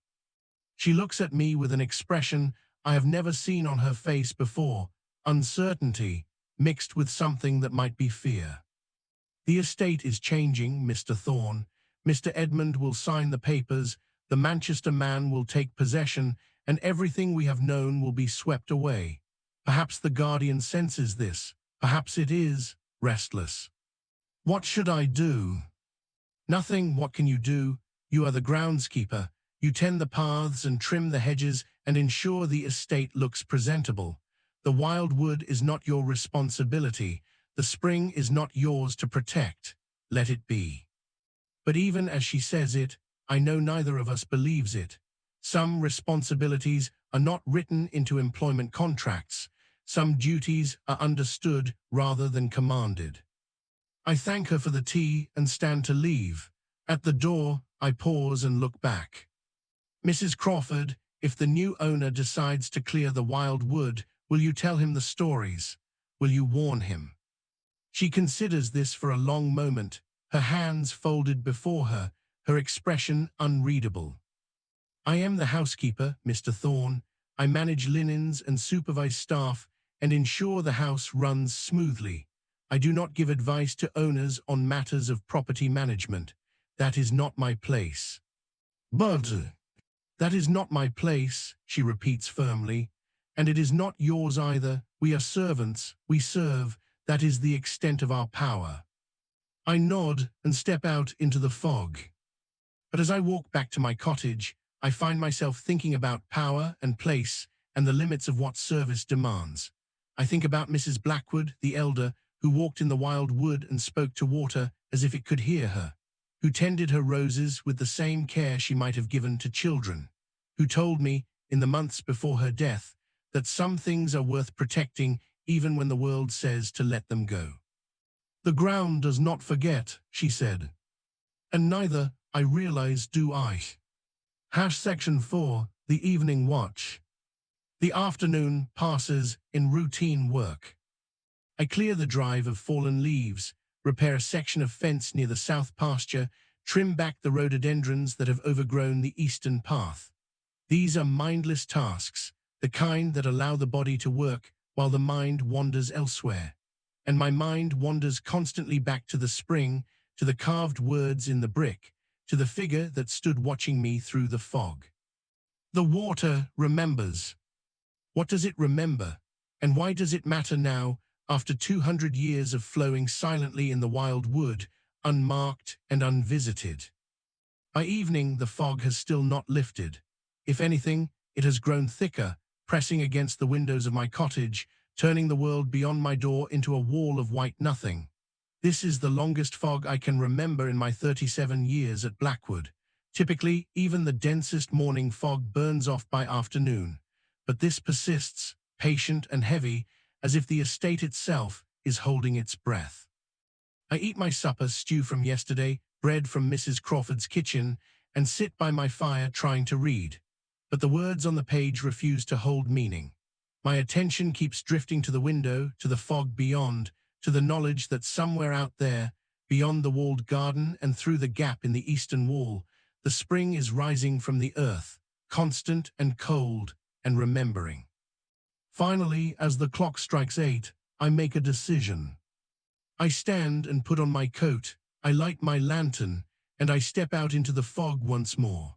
She looks at me with an expression I have never seen on her face before, uncertainty, mixed with something that might be fear. The estate is changing, Mr. Thorne. Mr. Edmund will sign the papers, the Manchester man will take possession, and everything we have known will be swept away. Perhaps the guardian senses this. Perhaps it is restless. What should I do? Nothing. What can you do? You are the groundskeeper. You tend the paths and trim the hedges and ensure the estate looks presentable. The wild wood is not your responsibility. The spring is not yours to protect. Let it be. But even as she says it, I know neither of us believes it. Some responsibilities are not written into employment contracts. Some duties are understood rather than commanded. I thank her for the tea and stand to leave. At the door, I pause and look back. Mrs. Crawford, if the new owner decides to clear the wild wood, will you tell him the stories? Will you warn him? She considers this for a long moment, her hands folded before her, her expression unreadable. "I am the housekeeper, Mr. Thorne. I manage linens and supervise staff and ensure the house runs smoothly. I do not give advice to owners on matters of property management. That is not my place." "But that is not my place," she repeats firmly, "and it is not yours either. We are servants, we serve. That is the extent of our power." I nod and step out into the fog. But as I walk back to my cottage, I find myself thinking about power and place and the limits of what service demands. I think about Mrs. Blackwood, the elder, who walked in the wild wood and spoke to water as if it could hear her, who tended her roses with the same care she might have given to children, who told me, in the months before her death, that some things are worth protecting even when the world says to let them go. "The ground does not forget," she said. And neither, I realize, do I. Section 4, the evening watch. The afternoon passes in routine work. I clear the drive of fallen leaves, repair a section of fence near the south pasture, trim back the rhododendrons that have overgrown the eastern path. These are mindless tasks, the kind that allow the body to work while the mind wanders elsewhere. And my mind wanders constantly back to the spring, to the carved words in the brick, to the figure that stood watching me through the fog. The water remembers. What does it remember? And why does it matter now, after 200 years of flowing silently in the wild wood, unmarked and unvisited? By evening, the fog has still not lifted. If anything, it has grown thicker, pressing against the windows of my cottage, turning the world beyond my door into a wall of white nothing. This is the longest fog I can remember in my 37 years at Blackwood. Typically, even the densest morning fog burns off by afternoon, but this persists, patient and heavy, as if the estate itself is holding its breath. I eat my supper, stew from yesterday, bread from Mrs. Crawford's kitchen, and sit by my fire trying to read. But the words on the page refuse to hold meaning. My attention keeps drifting to the window, to the fog beyond, to the knowledge that somewhere out there, beyond the walled garden and through the gap in the eastern wall, the spring is rising from the earth, constant and cold and remembering. Finally, as the clock strikes 8, I make a decision. I stand and put on my coat, I light my lantern, and I step out into the fog once more.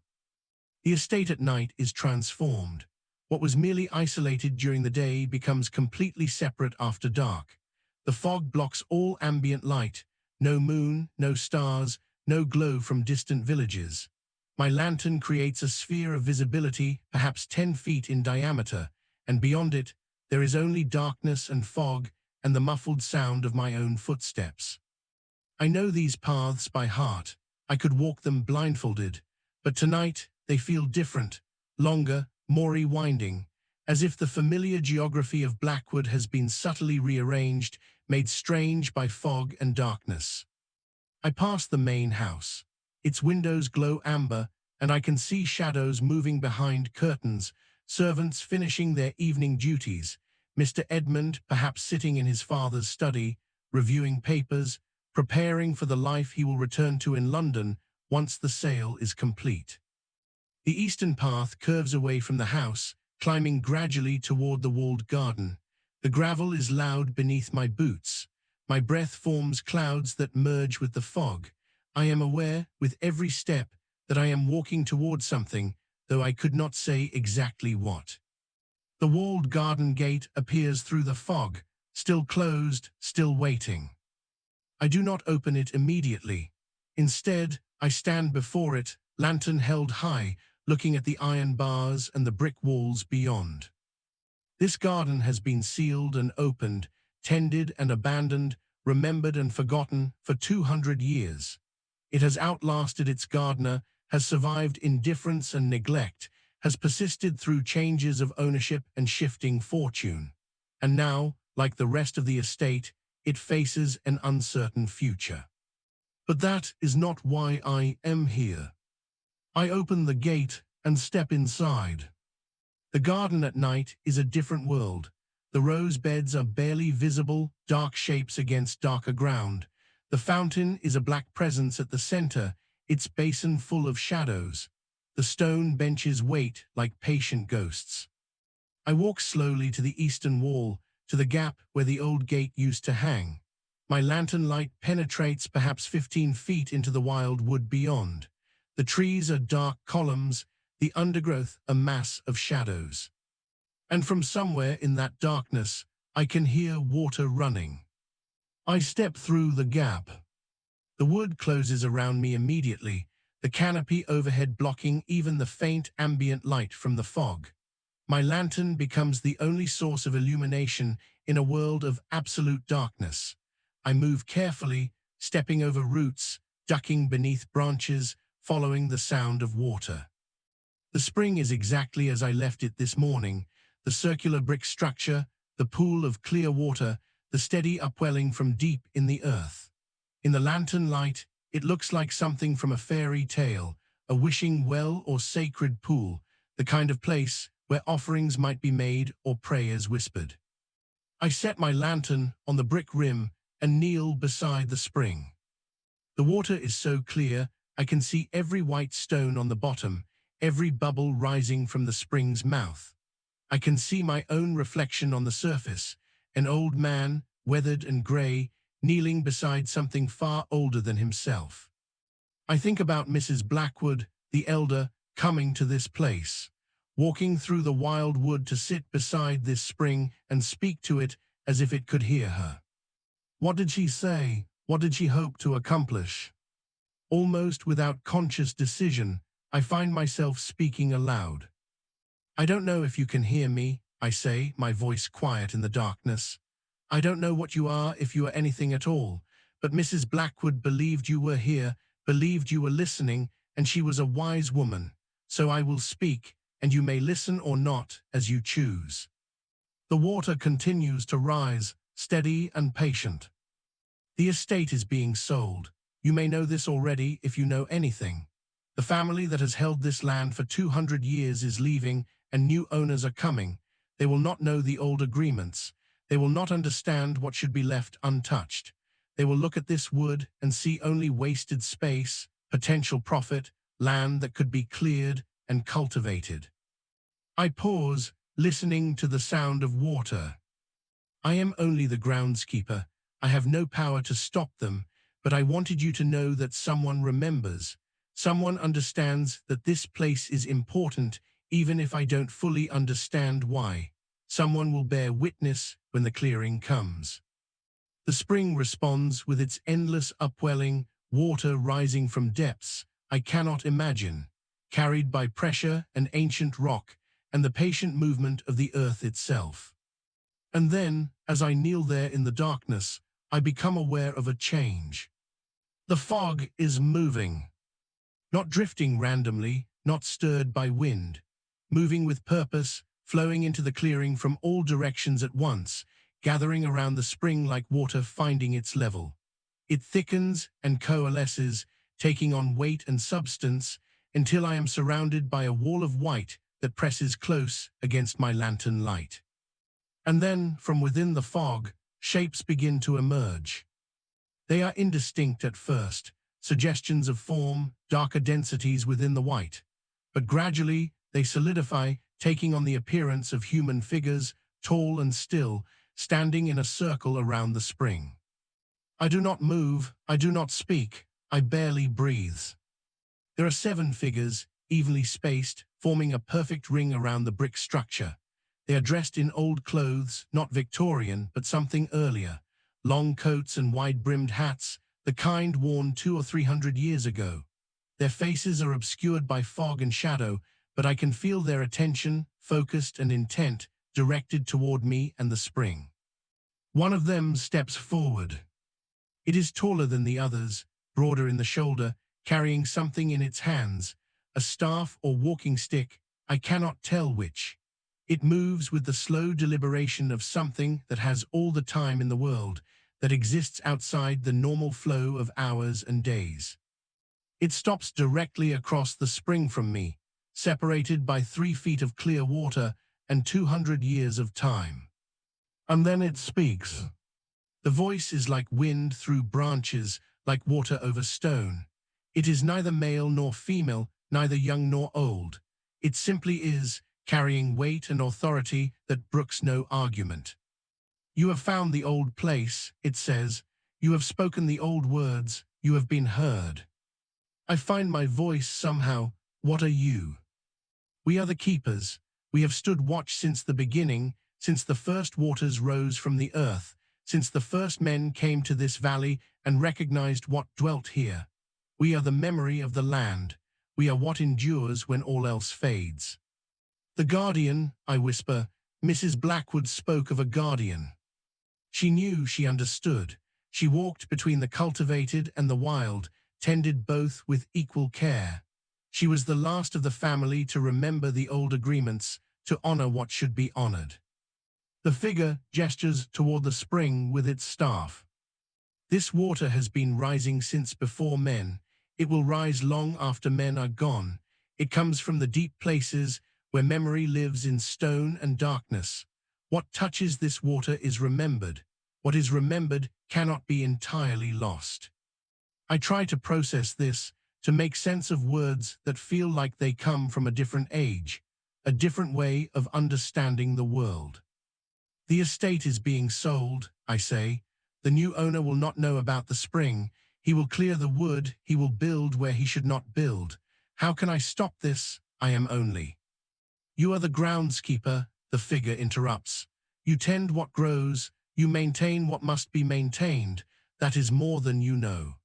The estate at night is transformed. What was merely isolated during the day becomes completely separate after dark. The fog blocks all ambient light, no moon, no stars, no glow from distant villages. My lantern creates a sphere of visibility, perhaps 10 feet in diameter, and beyond it, there is only darkness and fog and the muffled sound of my own footsteps. I know these paths by heart. I could walk them blindfolded, but tonight they feel different, longer, more winding, as if the familiar geography of Blackwood has been subtly rearranged, made strange by fog and darkness. I pass the main house. Its windows glow amber, and I can see shadows moving behind curtains, servants finishing their evening duties, Mr. Edmund perhaps sitting in his father's study, reviewing papers, preparing for the life he will return to in London once the sale is complete. The eastern path curves away from the house, climbing gradually toward the walled garden. The gravel is loud beneath my boots. My breath forms clouds that merge with the fog. I am aware, with every step, that I am walking toward something, though I could not say exactly what. The walled garden gate appears through the fog, still closed, still waiting. I do not open it immediately. Instead, I stand before it, lantern held high, looking at the iron bars and the brick walls beyond. This garden has been sealed and opened, tended and abandoned, remembered and forgotten for 200 years. It has outlasted its gardener, has survived indifference and neglect, has persisted through changes of ownership and shifting fortune. And now, like the rest of the estate, it faces an uncertain future. But that is not why I am here. I open the gate and step inside. The garden at night is a different world. The rose beds are barely visible, dark shapes against darker ground. The fountain is a black presence at the center, its basin full of shadows. The stone benches wait like patient ghosts. I walk slowly to the eastern wall, to the gap where the old gate used to hang. My lantern light penetrates perhaps 15 feet into the wild wood beyond. The trees are dark columns, the undergrowth a mass of shadows. And from somewhere in that darkness, I can hear water running. I step through the gap. The wood closes around me immediately, the canopy overhead blocking even the faint ambient light from the fog. My lantern becomes the only source of illumination in a world of absolute darkness. I move carefully, stepping over roots, ducking beneath branches, following the sound of water. The spring is exactly as I left it this morning, the circular brick structure, the pool of clear water, the steady upwelling from deep in the earth. In the lantern light, it looks like something from a fairy tale, a wishing well or sacred pool, the kind of place where offerings might be made or prayers whispered. I set my lantern on the brick rim and kneel beside the spring. The water is so clear, I can see every white stone on the bottom, every bubble rising from the spring's mouth. I can see my own reflection on the surface, an old man, weathered and grey, kneeling beside something far older than himself. I think about Mrs. Blackwood, the elder, coming to this place, walking through the wild wood to sit beside this spring and speak to it as if it could hear her. What did she say? What did she hope to accomplish? Almost without conscious decision, I find myself speaking aloud. I don't know if you can hear me, I say, my voice quiet in the darkness. I don't know what you are, if you are anything at all, but Mrs. Blackwood believed you were here, believed you were listening, and she was a wise woman. So I will speak, and you may listen or not, as you choose. The water continues to rise, steady and patient. The estate is being sold. You may know this already if you know anything. The family that has held this land for 200 years is leaving, and new owners are coming. They will not know the old agreements. They will not understand what should be left untouched. They will look at this wood and see only wasted space, potential profit, land that could be cleared and cultivated. I pause, listening to the sound of water. I am only the groundskeeper. I have no power to stop them, but I wanted you to know that someone remembers. Someone understands that this place is important, even if I don't fully understand why. Someone will bear witness when the clearing comes. The spring responds with its endless upwelling, water rising from depths I cannot imagine, carried by pressure and ancient rock and the patient movement of the earth itself. And then, as I kneel there in the darkness, I become aware of a change. The fog is moving. Not drifting randomly, not stirred by wind. Moving with purpose, flowing into the clearing from all directions at once, gathering around the spring like water finding its level. It thickens and coalesces, taking on weight and substance, until I am surrounded by a wall of white that presses close against my lantern light. And then, from within the fog, shapes begin to emerge. They are indistinct at first, suggestions of form, darker densities within the white. But gradually, they solidify, taking on the appearance of human figures, tall and still, standing in a circle around the spring. I do not move, I do not speak, I barely breathe. There are 7 figures, evenly spaced, forming a perfect ring around the brick structure. They are dressed in old clothes, not Victorian, but something earlier. Long coats and wide-brimmed hats, the kind worn 200 or 300 years ago. Their faces are obscured by fog and shadow, but I can feel their attention, focused and intent, directed toward me and the spring. One of them steps forward. It is taller than the others, broader in the shoulder, carrying something in its hands, a staff or walking stick, I cannot tell which. It moves with the slow deliberation of something that has all the time in the world, that exists outside the normal flow of hours and days. It stops directly across the spring from me, separated by 3 feet of clear water and 200 years of time. And then it speaks. The voice is like wind through branches, like water over stone. It is neither male nor female, neither young nor old. It simply is, carrying weight and authority that brooks no argument. You have found the old place, it says. You have spoken the old words. You have been heard. I find my voice somehow. What are you? We are the keepers. We have stood watch since the beginning, since the first waters rose from the earth, since the first men came to this valley and recognized what dwelt here. We are the memory of the land. We are what endures when all else fades. The guardian, I whisper. Mrs. Blackwood spoke of a guardian. She knew, she understood. She walked between the cultivated and the wild, tended both with equal care. She was the last of the family to remember the old agreements, to honor what should be honored. The figure gestures toward the spring with its staff. This water has been rising since before men. It will rise long after men are gone. It comes from the deep places where memory lives in stone and darkness. What touches this water is remembered. What is remembered cannot be entirely lost. I try to process this, to make sense of words that feel like they come from a different age, a different way of understanding the world. The estate is being sold, I say. The new owner will not know about the spring. He will clear the wood. He will build where he should not build. How can I stop this? I am only. You are the groundskeeper, the figure interrupts. You tend what grows. You maintain what must be maintained. That is more than you know.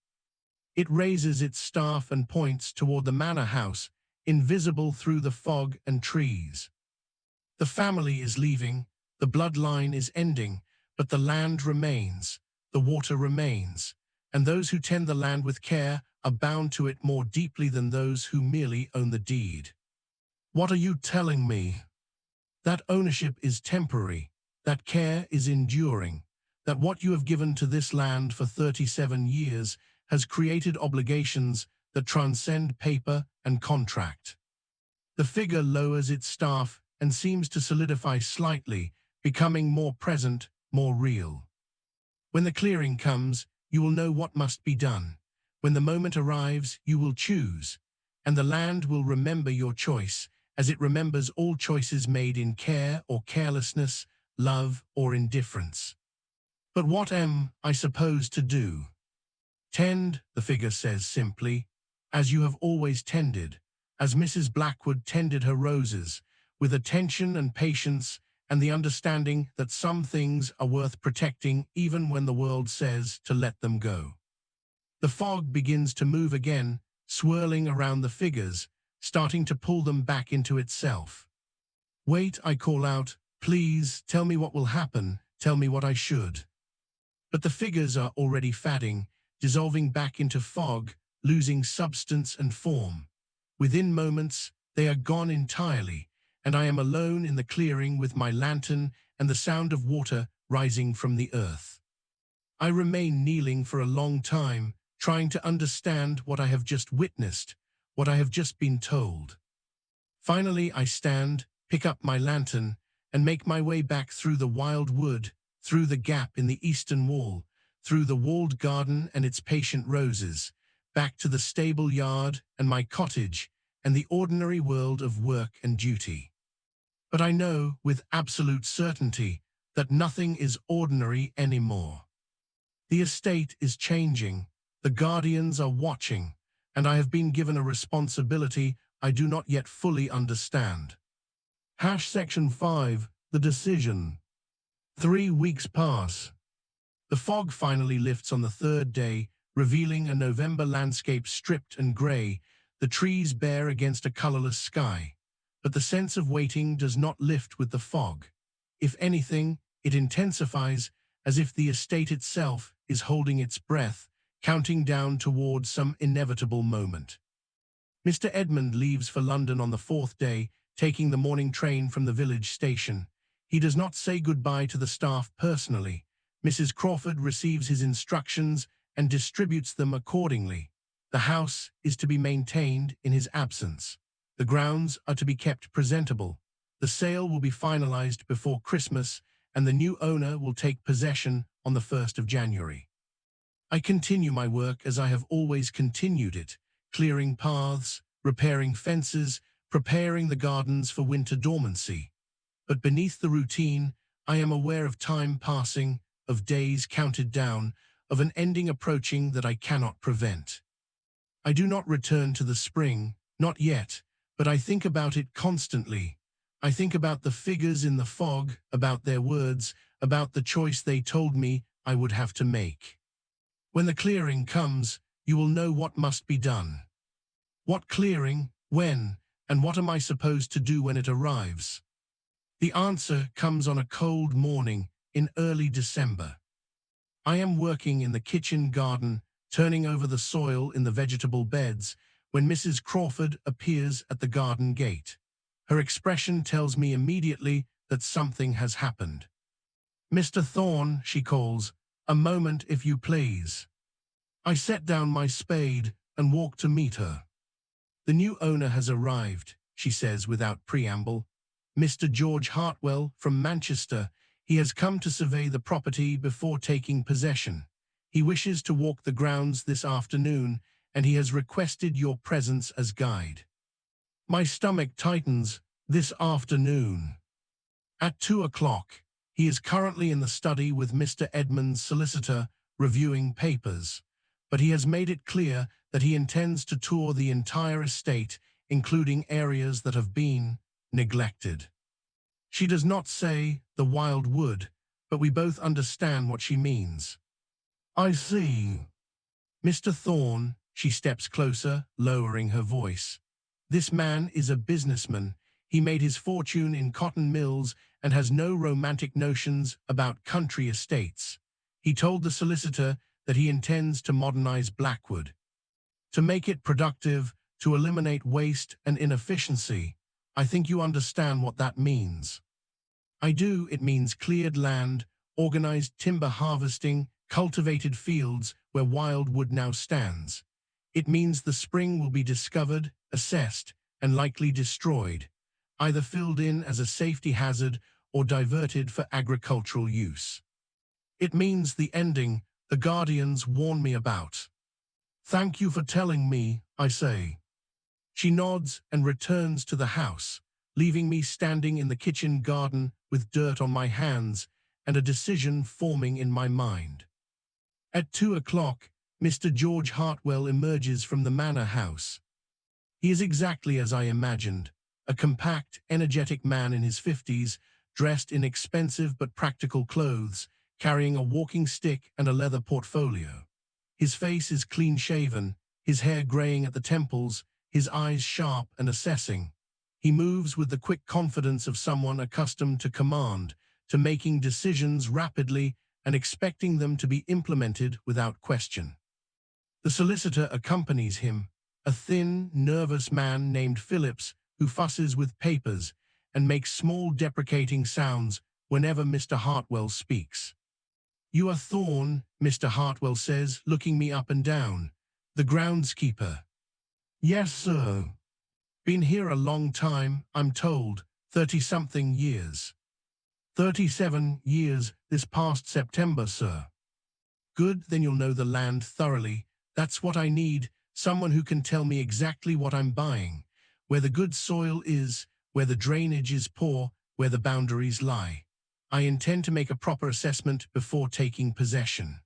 It raises its staff and points toward the manor house, invisible through the fog and trees. The family is leaving, the bloodline is ending, but the land remains, the water remains, and those who tend the land with care are bound to it more deeply than those who merely own the deed. What are you telling me? That ownership is temporary, that care is enduring, that what you have given to this land for 37 years has created obligations that transcend paper and contract. The figure lowers its staff and seems to solidify slightly, becoming more present, more real. When the clearing comes, you will know what must be done. When the moment arrives, you will choose, and the land will remember your choice, as it remembers all choices made in care or carelessness, love or indifference. But what am I supposed to do? Tend, the figure says simply, as you have always tended, as Mrs. Blackwood tended her roses, with attention and patience and the understanding that some things are worth protecting even when the world says to let them go. The fog begins to move again, swirling around the figures, starting to pull them back into itself. Wait, I call out, please, tell me what will happen, tell me what I should. But the figures are already fading, dissolving back into fog, losing substance and form. Within moments, they are gone entirely, and I am alone in the clearing with my lantern and the sound of water rising from the earth. I remain kneeling for a long time, trying to understand what I have just witnessed, what I have just been told. Finally, I stand, pick up my lantern, and make my way back through the wild wood, through the gap in the eastern wall, through the walled garden and its patient roses, back to the stable yard and my cottage and the ordinary world of work and duty. But I know with absolute certainty that nothing is ordinary anymore. The estate is changing, the guardians are watching, and I have been given a responsibility I do not yet fully understand. Section 5, the decision. 3 weeks pass. The fog finally lifts on the third day, revealing a November landscape stripped and grey, the trees bare against a colourless sky. But the sense of waiting does not lift with the fog. If anything, it intensifies, as if the estate itself is holding its breath, counting down towards some inevitable moment. Mr. Edmund leaves for London on the 4th day, taking the morning train from the village station. He does not say goodbye to the staff personally. Mrs. Crawford receives his instructions and distributes them accordingly. The house is to be maintained in his absence. The grounds are to be kept presentable. The sale will be finalized before Christmas, and the new owner will take possession on the 1st of January. I continue my work as I have always continued it, clearing paths, repairing fences, preparing the gardens for winter dormancy. But beneath the routine, I am aware of time passing, of days counted down, of an ending approaching that I cannot prevent. I do not return to the spring, not yet, but I think about it constantly. I think about the figures in the fog, about their words, about the choice they told me I would have to make. When the clearing comes, you will know what must be done. What clearing, when, and what am I supposed to do when it arrives? The answer comes on a cold morning in early December. I am working in the kitchen garden, turning over the soil in the vegetable beds, when Mrs. Crawford appears at the garden gate. Her expression tells me immediately that something has happened. "Mr. Thorne," she calls, "a moment if you please." I set down my spade and walk to meet her. "The new owner has arrived," she says without preamble. "Mr. George Hartwell from Manchester. He has come to survey the property before taking possession. He wishes to walk the grounds this afternoon, and he has requested your presence as guide." My stomach tightens. This afternoon. At 2 o'clock. He is currently in the study with Mr. Edmund's solicitor, reviewing papers. But he has made it clear that he intends to tour the entire estate, including areas that have been neglected. She does not say the wild wood, but we both understand what she means. "I see." "Mr. Thorne," she steps closer, lowering her voice. "This man is a businessman. He made his fortune in cotton mills and has no romantic notions about country estates. He told the solicitor that he intends to modernize Blackwood, to make it productive, to eliminate waste and inefficiency. I think you understand what that means." I do. It means cleared land, organized timber harvesting, cultivated fields where wild wood now stands. It means the spring will be discovered, assessed, and likely destroyed, either filled in as a safety hazard or diverted for agricultural use. It means the ending the guardians warned me about. "Thank you for telling me," I say. She nods and returns to the house, leaving me standing in the kitchen garden with dirt on my hands and a decision forming in my mind. At 2 o'clock, Mr. George Hartwell emerges from the manor house. He is exactly as I imagined, a compact, energetic man in his 50s, dressed in expensive but practical clothes, carrying a walking stick and a leather portfolio. His face is clean-shaven, his hair graying at the temples, his eyes sharp and assessing. He moves with the quick confidence of someone accustomed to command, to making decisions rapidly and expecting them to be implemented without question. The solicitor accompanies him, a thin, nervous man named Phillips who fusses with papers and makes small deprecating sounds whenever Mr. Hartwell speaks. "You are Thorne," Mr. Hartwell says, looking me up and down. "The groundskeeper." "Yes, sir." "Been here a long time, I'm told, 30-something years." 37 years this past September, sir." "Good, then you'll know the land thoroughly. That's what I need, someone who can tell me exactly what I'm buying, where the good soil is, where the drainage is poor, where the boundaries lie. I intend to make a proper assessment before taking possession."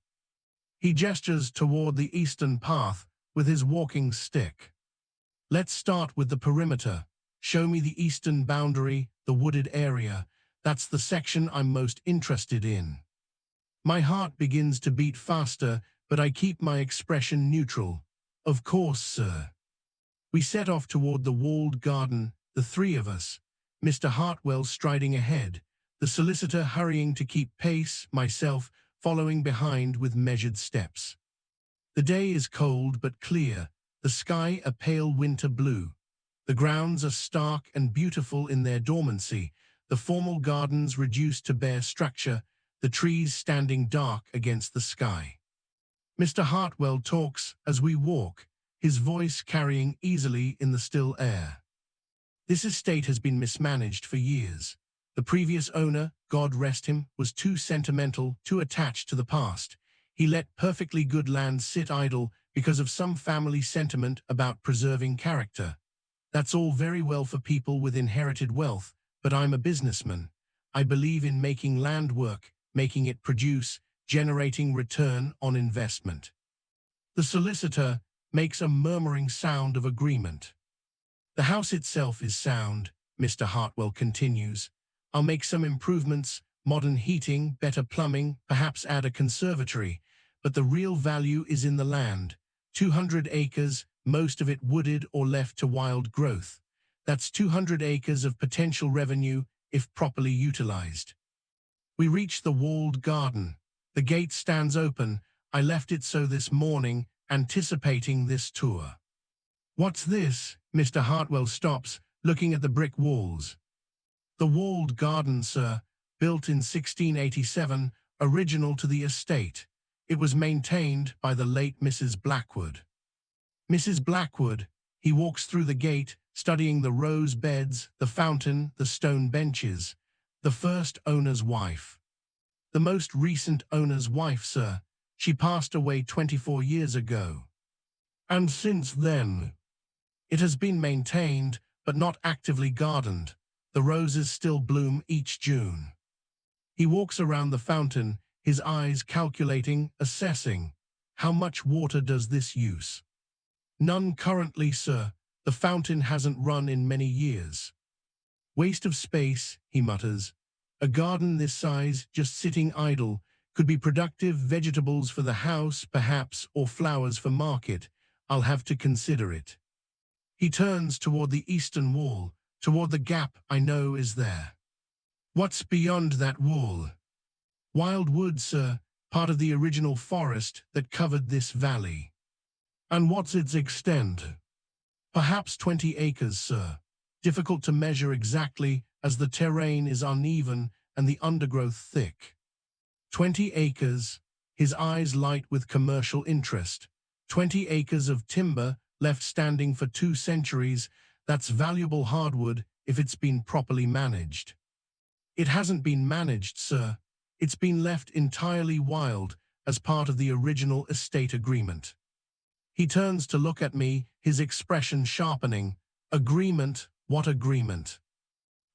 He gestures toward the eastern path with his walking stick. "Let's start with the perimeter. Show me the eastern boundary, the wooded area. That's the section I'm most interested in." My heart begins to beat faster, but I keep my expression neutral. "Of course, sir." We set off toward the walled garden, the three of us, Mr. Hartwell striding ahead, the solicitor hurrying to keep pace, myself following behind with measured steps. The day is cold but clear, the sky a pale winter blue. The grounds are stark and beautiful in their dormancy, the formal gardens reduced to bare structure, the trees standing dark against the sky. Mr. Hartwell talks as we walk, his voice carrying easily in the still air. "This estate has been mismanaged for years. The previous owner, God rest him, was too sentimental, too attached to the past. He let perfectly good land sit idle because of some family sentiment about preserving character. That's all very well for people with inherited wealth, but I'm a businessman. I believe in making land work, making it produce, generating return on investment. The solicitor makes a murmuring sound of agreement. The house itself is sound, Mr. Hartwell continues. I'll make some improvements, modern heating, better plumbing, perhaps add a conservatory. But the real value is in the land. 200 acres, most of it wooded or left to wild growth. That's 200 acres of potential revenue if properly utilized. We reach the walled garden. The gate stands open. I left it so this morning, anticipating this tour. What's this? Mr. Hartwell stops, looking at the brick walls. The walled garden, sir, built in 1687, original to the estate. It was maintained by the late Mrs. Blackwood. Mrs. Blackwood, he walks through the gate, studying the rose beds, the fountain, the stone benches. The first owner's wife. The most recent owner's wife, sir. She passed away 24 years ago. And since then, it has been maintained, but not actively gardened. The roses still bloom each June. He walks around the fountain, his eyes calculating, assessing. How much water does this use? None currently, sir. The fountain hasn't run in many years. Waste of space, he mutters. A garden this size, just sitting idle, could be productive, vegetables for the house, perhaps, or flowers for market. I'll have to consider it. He turns toward the eastern wall, toward the gap I know is there. What's beyond that wall? Wild wood, sir, part of the original forest that covered this valley. And what's its extent? Perhaps 20 acres, sir. Difficult to measure exactly as the terrain is uneven and the undergrowth thick. 20 acres, his eyes light with commercial interest. 20 acres of timber left standing for 2 centuries, that's valuable hardwood if it's been properly managed. It hasn't been managed, sir. It's been left entirely wild as part of the original estate agreement. He turns to look at me, his expression sharpening. Agreement? What agreement?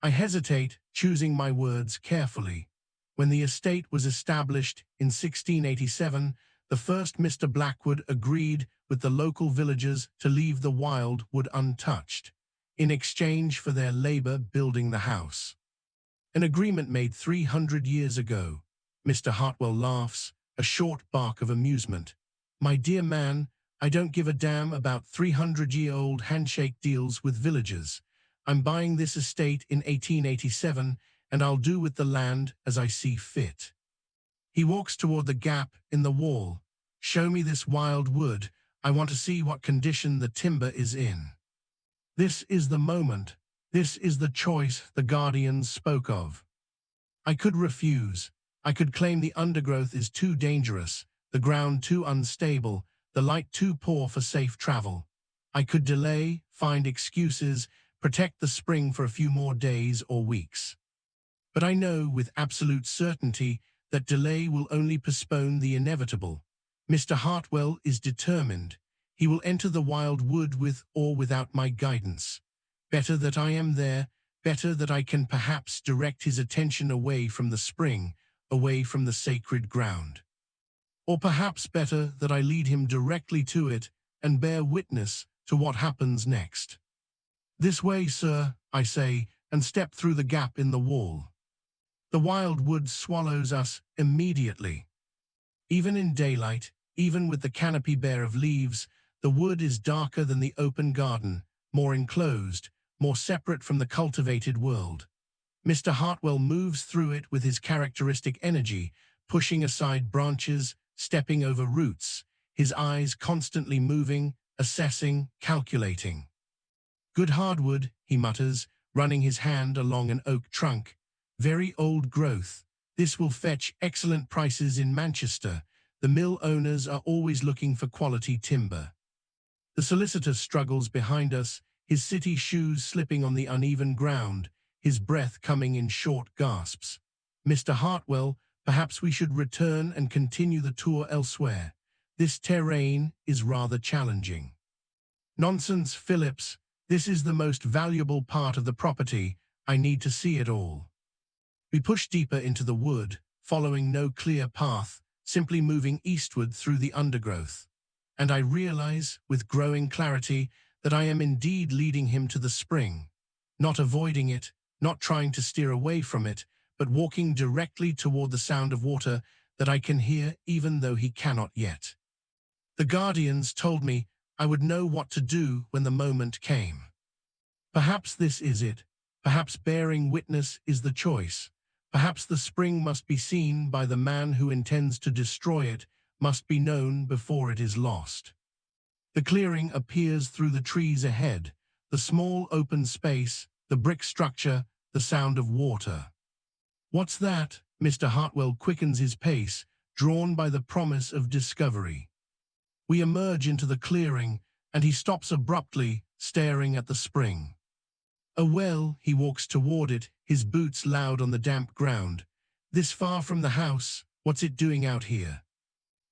I hesitate, choosing my words carefully. When the estate was established in 1687, the first Mr. Blackwood agreed with the local villagers to leave the wild wood untouched, in exchange for their labor building the house. An agreement made 300 years ago. Mr. Hartwell laughs, a short bark of amusement. My dear man, I don't give a damn about 300-year-old handshake deals with villagers. I'm buying this estate in 1887, and I'll do with the land as I see fit. He walks toward the gap in the wall. Show me this wild wood. I want to see what condition the timber is in. This is the moment. This is the choice the guardians spoke of. I could refuse. I could claim the undergrowth is too dangerous, the ground too unstable, the light too poor for safe travel. I could delay, find excuses, protect the spring for a few more days or weeks. But I know with absolute certainty that delay will only postpone the inevitable. Mr. Hartwell is determined. He will enter the wild wood with or without my guidance. Better that I am there, better that I can perhaps direct his attention away from the spring, away from the sacred ground. Or perhaps better that I lead him directly to it and bear witness to what happens next. This way, sir, I say, and step through the gap in the wall. The wild wood swallows us immediately. Even in daylight, even with the canopy bare of leaves, the wood is darker than the open garden, more enclosed, more separate from the cultivated world. Mr. Hartwell moves through it with his characteristic energy, pushing aside branches, stepping over roots, his eyes constantly moving, assessing, calculating. Good hardwood, he mutters, running his hand along an oak trunk. Very old growth. This will fetch excellent prices in Manchester. The mill owners are always looking for quality timber. The solicitor struggles behind us, his city shoes slipping on the uneven ground, his breath coming in short gasps. "Mr. Hartwell, perhaps we should return and continue the tour elsewhere. This terrain is rather challenging." "Nonsense, Phillips. This is the most valuable part of the property. I need to see it all." We push deeper into the wood, following no clear path, simply moving eastward through the undergrowth. And I realize, with growing clarity, that I am indeed leading him to the spring. Not avoiding it, not trying to steer away from it, but walking directly toward the sound of water that I can hear even though he cannot yet. The guardians told me I would know what to do when the moment came. Perhaps this is it. Perhaps bearing witness is the choice. Perhaps the spring must be seen by the man who intends to destroy it, must be known before it is lost. The clearing appears through the trees ahead, the small open space, the brick structure, the sound of water. "What's that?" Mr. Hartwell quickens his pace, drawn by the promise of discovery. We emerge into the clearing, and he stops abruptly, staring at the spring. A well, he walks toward it, his boots loud on the damp ground. "This far from the house, what's it doing out here?"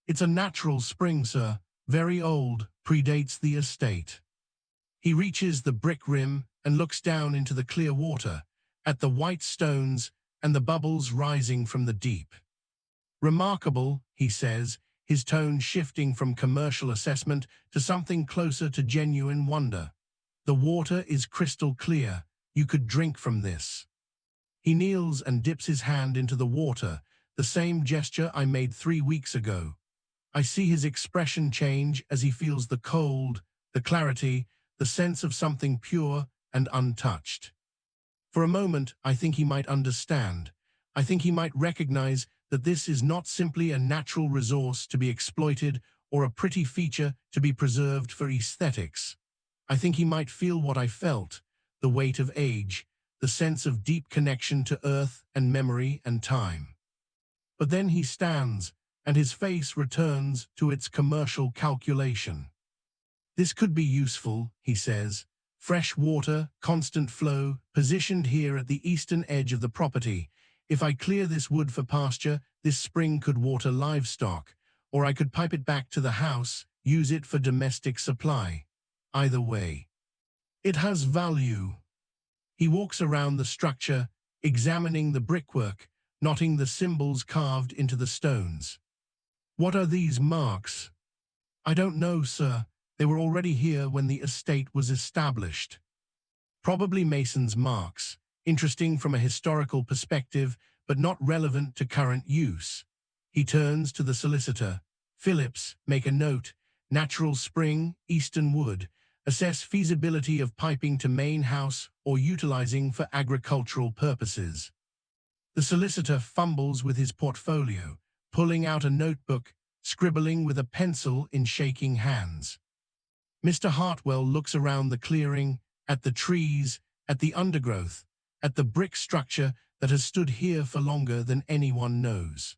"It's a natural spring, sir. Very old, predates the estate." He reaches the brick rim and looks down into the clear water, at the white stones and the bubbles rising from the deep. "Remarkable," he says, his tone shifting from commercial assessment to something closer to genuine wonder. "The water is crystal clear. You could drink from this." He kneels and dips his hand into the water, the same gesture I made 3 weeks ago. I see his expression change as he feels the cold, the clarity, the sense of something pure and untouched. For a moment, I think he might understand. I think he might recognize that this is not simply a natural resource to be exploited or a pretty feature to be preserved for aesthetics. I think he might feel what I felt, the weight of age, the sense of deep connection to earth and memory and time. But then he stands, and his face returns to its commercial calculation. "This could be useful," he says. "Fresh water, constant flow, positioned here at the eastern edge of the property. If I clear this wood for pasture, this spring could water livestock, or I could pipe it back to the house, use it for domestic supply. Either way, it has value." He walks around the structure, examining the brickwork, noting the symbols carved into the stones. "What are these marks?" "I don't know, sir. They were already here when the estate was established." "Probably mason's marks, interesting from a historical perspective, but not relevant to current use." He turns to the solicitor. "Phillips, make a note. Natural spring, eastern wood. Assess feasibility of piping to main house or utilizing for agricultural purposes." The solicitor fumbles with his portfolio, pulling out a notebook, scribbling with a pencil in shaking hands. Mr. Hartwell looks around the clearing, at the trees, at the undergrowth, at the brick structure that has stood here for longer than anyone knows.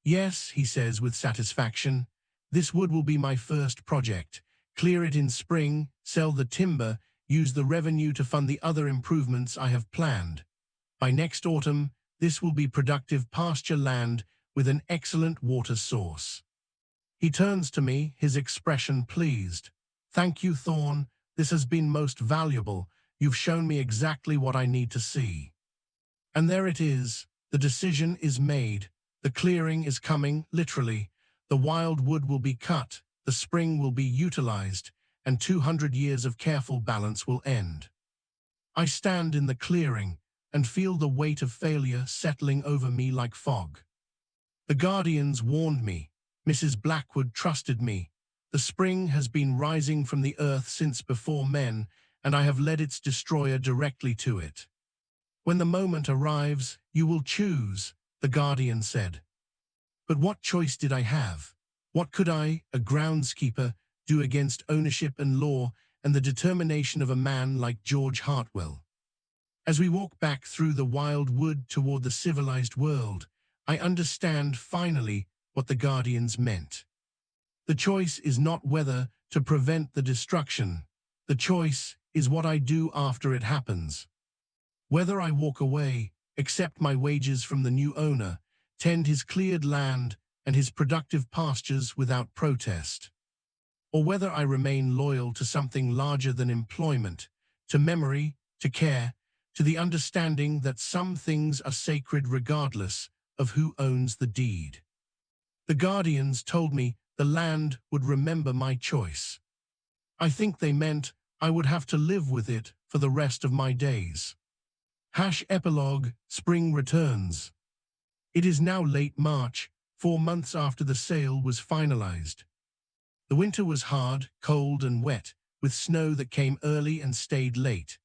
"Yes," he says with satisfaction, "this wood will be my first project. Clear it in spring, sell the timber, use the revenue to fund the other improvements I have planned. By next autumn, this will be productive pasture land with an excellent water source." He turns to me, his expression pleased. "Thank you, Thorne. This has been most valuable. You've shown me exactly what I need to see." And there it is. The decision is made. The clearing is coming, literally. The wild wood will be cut, the spring will be utilized, and 200 years of careful balance will end. I stand in the clearing and feel the weight of failure settling over me like fog. The guardians warned me. Mrs. Blackwood trusted me. The spring has been rising from the earth since before men, and I have led its destroyer directly to it. "When the moment arrives, you will choose," the guardian said. But what choice did I have? What could I, a groundskeeper, do against ownership and law and the determination of a man like George Hartwell? As we walk back through the wild wood toward the civilized world, I understand finally what the guardians meant. The choice is not whether to prevent the destruction. The choice is what I do after it happens. Whether I walk away, accept my wages from the new owner, tend his cleared land and his productive pastures without protest, or whether I remain loyal to something larger than employment, to memory, to care, to the understanding that some things are sacred regardless of who owns the deed. The guardians told me the land would remember my choice. I think they meant I would have to live with it for the rest of my days. Epilogue, spring returns. It is now late March, 4 months after the sale was finalized. The winter was hard, cold and wet, with snow that came early and stayed late.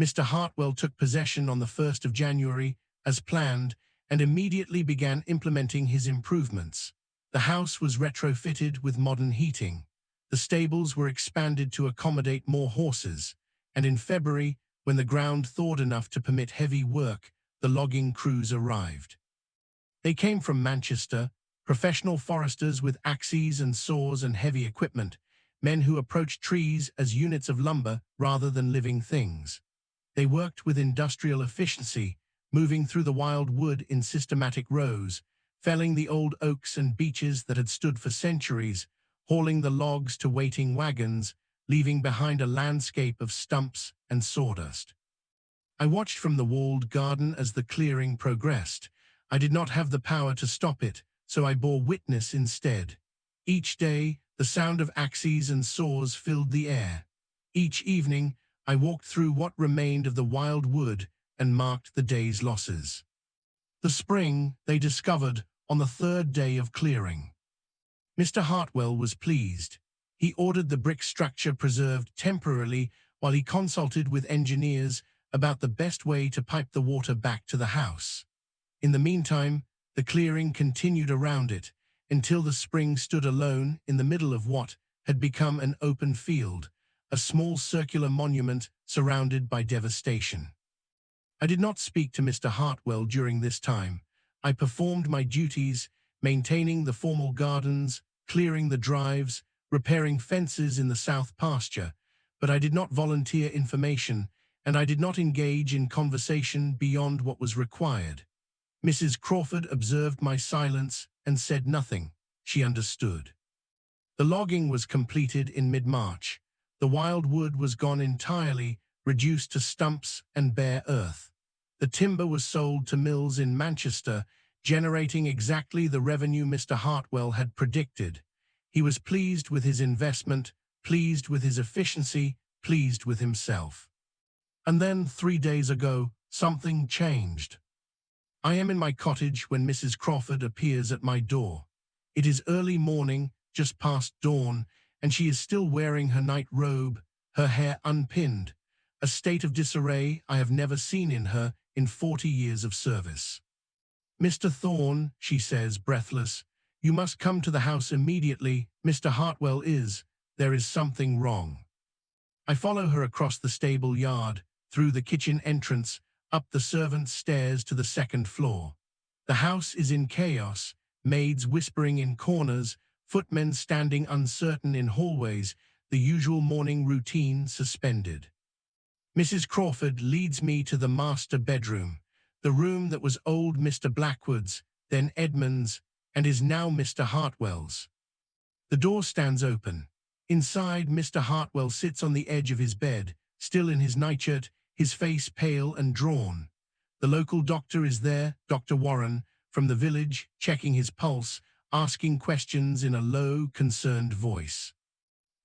Mr. Hartwell took possession on the 1st of January, as planned, and immediately began implementing his improvements. The house was retrofitted with modern heating. The stables were expanded to accommodate more horses, and in February, when the ground thawed enough to permit heavy work, the logging crews arrived. They came from Manchester, professional foresters with axes and saws and heavy equipment, men who approached trees as units of lumber rather than living things. They worked with industrial efficiency, moving through the wild wood in systematic rows, felling the old oaks and beeches that had stood for centuries, hauling the logs to waiting wagons, leaving behind a landscape of stumps and sawdust. I watched from the walled garden as the clearing progressed. I did not have the power to stop it, so I bore witness instead. Each day, the sound of axes and saws filled the air. Each evening, I walked through what remained of the wild wood and marked the day's losses. The spring, they discovered, on the 3rd day of clearing. Mr. Hartwell was pleased. He ordered the brick structure preserved temporarily while he consulted with engineers about the best way to pipe the water back to the house. In the meantime, the clearing continued around it until the spring stood alone in the middle of what had become an open field, a small circular monument surrounded by devastation. I did not speak to Mr. Hartwell during this time. I performed my duties, maintaining the formal gardens, clearing the drives, repairing fences in the south pasture, but I did not volunteer information, and I did not engage in conversation beyond what was required. Mrs. Crawford observed my silence and said nothing. She understood. The logging was completed in mid-March. The wild wood was gone entirely, reduced to stumps and bare earth. The timber was sold to mills in Manchester, generating exactly the revenue Mr. Hartwell had predicted. He was pleased with his investment, pleased with his efficiency, pleased with himself. And then, 3 days ago, something changed. I am in my cottage when Mrs. Crawford appears at my door. It is early morning, just past dawn, and she is still wearing her night robe, her hair unpinned, a state of disarray I have never seen in her in 40 years of service. "Mr. Thorne," she says, breathless, "you must come to the house immediately. Mr. Hartwell there is something wrong." I follow her across the stable yard, through the kitchen entrance, up the servants' stairs to the 2nd floor. The house is in chaos, maids whispering in corners, footmen standing uncertain in hallways, the usual morning routine suspended. Mrs. Crawford leads me to the master bedroom, the room that was old Mr. Blackwood's, then Edmund's, and is now Mr. Hartwell's. The door stands open. Inside, Mr. Hartwell sits on the edge of his bed, still in his nightshirt, his face pale and drawn. The local doctor is there, Dr. Warren, from the village, checking his pulse, asking questions in a low, concerned voice.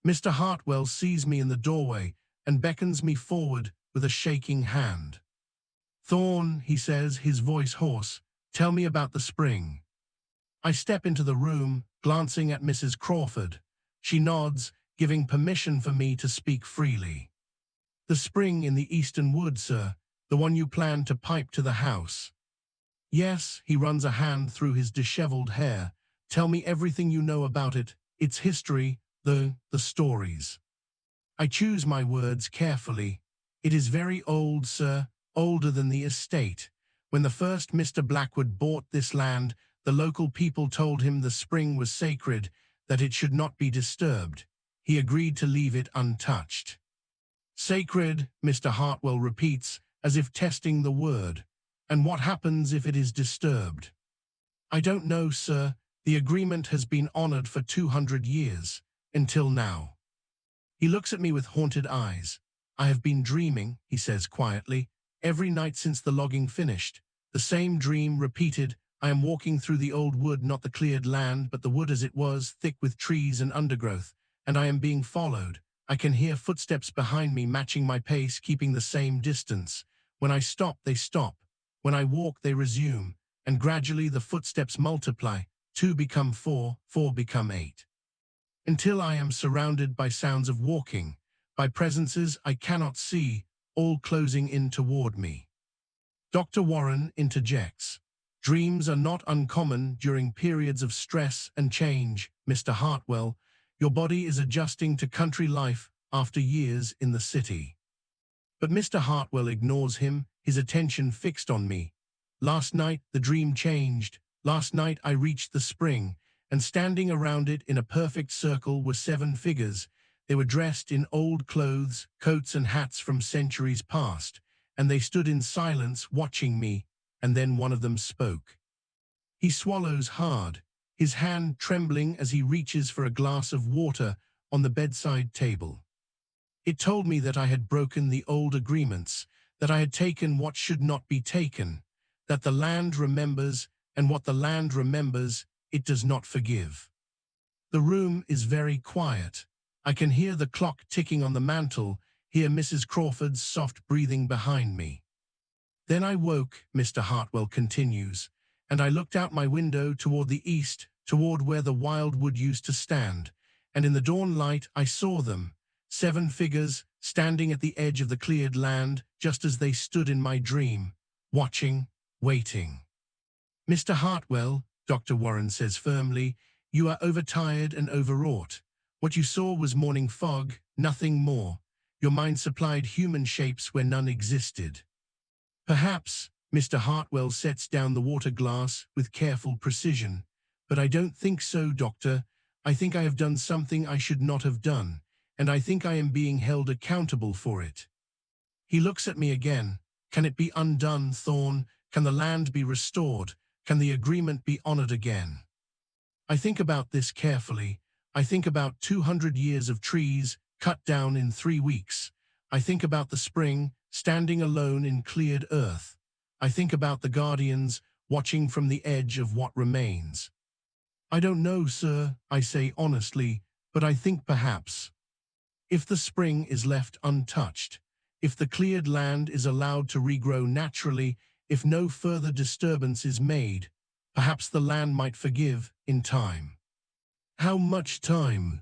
Mr. Hartwell sees me in the doorway and beckons me forward with a shaking hand. "Thorne," he says, his voice hoarse, "tell me about the spring." I step into the room, glancing at Mrs. Crawford. She nods, giving permission for me to speak freely. "The spring in the eastern wood, sir, the one you planned to pipe to the house." "Yes," he runs a hand through his disheveled hair. "Tell me everything you know about it, its history, the stories." I choose my words carefully. "It is very old, sir, older than the estate. When the first Mr. Blackwood bought this land, the local people told him the spring was sacred, that it should not be disturbed. He agreed to leave it untouched." "Sacred," Mr. Hartwell repeats, as if testing the word. And what happens if it is disturbed? I don't know, sir. The agreement has been honored for 200 years, until now. He looks at me with haunted eyes. I have been dreaming, he says quietly, every night since the logging finished. The same dream repeated. I am walking through the old wood, not the cleared land, but the wood as it was, thick with trees and undergrowth, and I am being followed. I can hear footsteps behind me matching my pace, keeping the same distance. When I stop, they stop. When I walk, they resume, and gradually the footsteps multiply. 2 become 4, 4 become 8. Until I am surrounded by sounds of walking, by presences I cannot see, all closing in toward me. Dr. Warren interjects. Dreams are not uncommon during periods of stress and change, Mr. Hartwell. Your body is adjusting to country life after years in the city. But Mr. Hartwell ignores him, his attention fixed on me. Last night the dream changed. Last night I reached the spring, and standing around it in a perfect circle were 7 figures. They were dressed in old clothes, coats and hats from centuries past, and they stood in silence watching me, and then one of them spoke. He swallows hard, his hand trembling as he reaches for a glass of water on the bedside table. It told me that I had broken the old agreements, that I had taken what should not be taken, that the land remembers, and what the land remembers, it does not forgive. The room is very quiet. I can hear the clock ticking on the mantel, hear Mrs. Crawford's soft breathing behind me. Then I woke, Mr. Hartwell continues, and I looked out my window toward the east, toward where the wild wood used to stand, and in the dawn light I saw them, 7 figures, standing at the edge of the cleared land, just as they stood in my dream, watching, waiting. Mr. Hartwell, Dr. Warren says firmly, you are overtired and overwrought. What you saw was morning fog, nothing more. Your mind supplied human shapes where none existed. Perhaps, Mr. Hartwell sets down the water glass with careful precision. But I don't think so, Doctor. I think I have done something I should not have done, and I think I am being held accountable for it. He looks at me again. Can it be undone, Thorne? Can the land be restored? Can the agreement be honored again? I think about this carefully. I think about 200 years of trees cut down in 3 weeks. I think about the spring, standing alone in cleared earth. I think about the guardians watching from the edge of what remains. I don't know, sir, I say honestly, but I think perhaps, if the spring is left untouched, if the cleared land is allowed to regrow naturally, if no further disturbance is made, perhaps the land might forgive in time. How much time?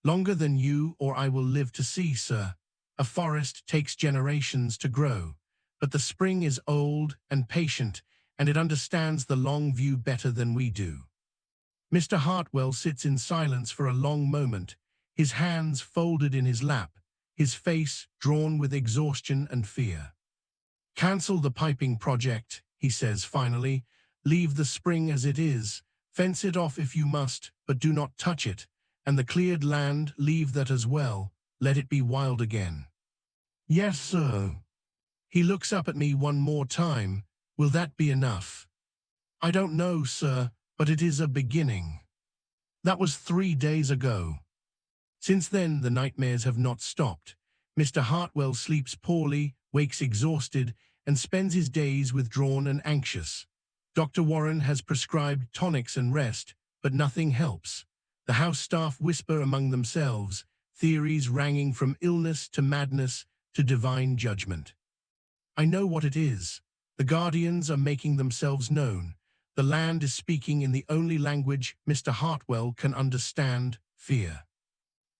Longer than you or I will live to see, sir. A forest takes generations to grow, but the spring is old and patient, and it understands the long view better than we do. Mr. Hartwell sits in silence for a long moment, his hands folded in his lap, his face drawn with exhaustion and fear. Cancel the piping project, he says finally. Leave the spring as it is. Fence it off if you must, but do not touch it. And the cleared land, leave that as well. Let it be wild again. Yes, sir. He looks up at me one more time. Will that be enough? I don't know, sir, but it is a beginning. That was 3 days ago. Since then, the nightmares have not stopped. Mr. Hartwell sleeps poorly, wakes exhausted, and spends his days withdrawn and anxious. Dr. Warren has prescribed tonics and rest, but nothing helps. The house staff whisper among themselves, theories ranging from illness to madness to divine judgment. I know what it is. The guardians are making themselves known. The land is speaking in the only language Mr. Hartwell can understand, fear.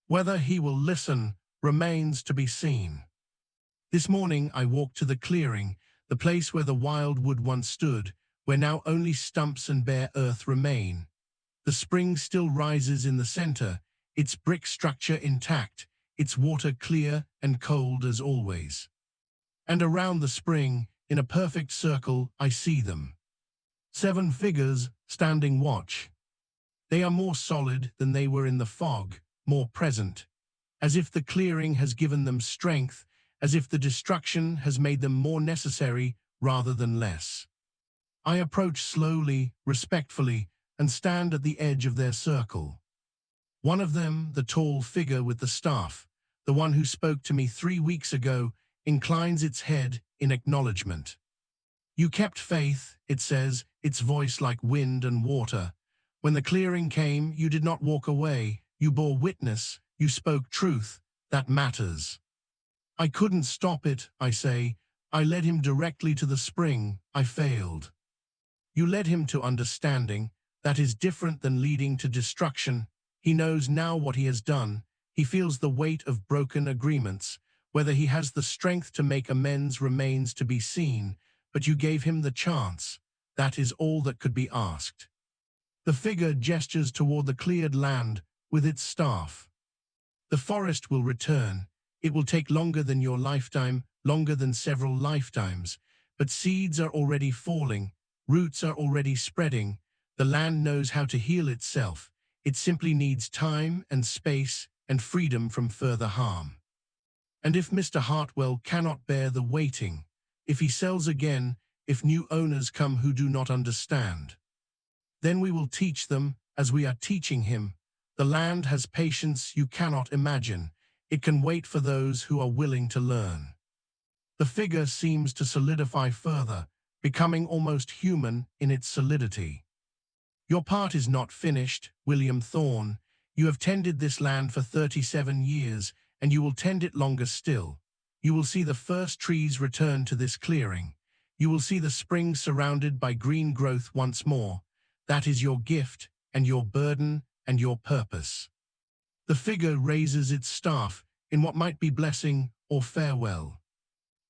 Whether he will listen remains to be seen. This morning I walked to the clearing, the place where the wild wood once stood, where now only stumps and bare earth remain. The spring still rises in the center, its brick structure intact, its water clear and cold as always. And around the spring, in a perfect circle, I see them. 7 figures standing watch. They are more solid than they were in the fog, more present, as if the clearing has given them strength, as if the destruction has made them more necessary rather than less. I approach slowly, respectfully, and stand at the edge of their circle. One of them, the tall figure with the staff, the one who spoke to me 3 weeks ago, inclines its head in acknowledgement. "You kept faith," it says, its voice like wind and water. "When the clearing came, you did not walk away. You bore witness. You spoke truth. That matters." "I couldn't stop it," I say. "I led him directly to the spring. I failed." "You led him to understanding. That is different than leading to destruction. He knows now what he has done. He feels the weight of broken agreements. Whether he has the strength to make amends remains to be seen, but you gave him the chance. That is all that could be asked." The figure gestures toward the cleared land with its staff. "The forest will return. It will take longer than your lifetime, longer than several lifetimes, but seeds are already falling, roots are already spreading. The land knows how to heal itself. It simply needs time and space and freedom from further harm. And if Mr. Hartwell cannot bear the waiting, if he sells again, if new owners come who do not understand, then we will teach them as we are teaching him. The land has patience you cannot imagine. It can wait for those who are willing to learn." The figure seems to solidify further, becoming almost human in its solidity. "Your part is not finished, William Thorne. You have tended this land for 37 years, and you will tend it longer still. You will see the first trees return to this clearing. You will see the spring surrounded by green growth once more. That is your gift, and your burden, and your purpose." The figure raises its staff in what might be blessing or farewell.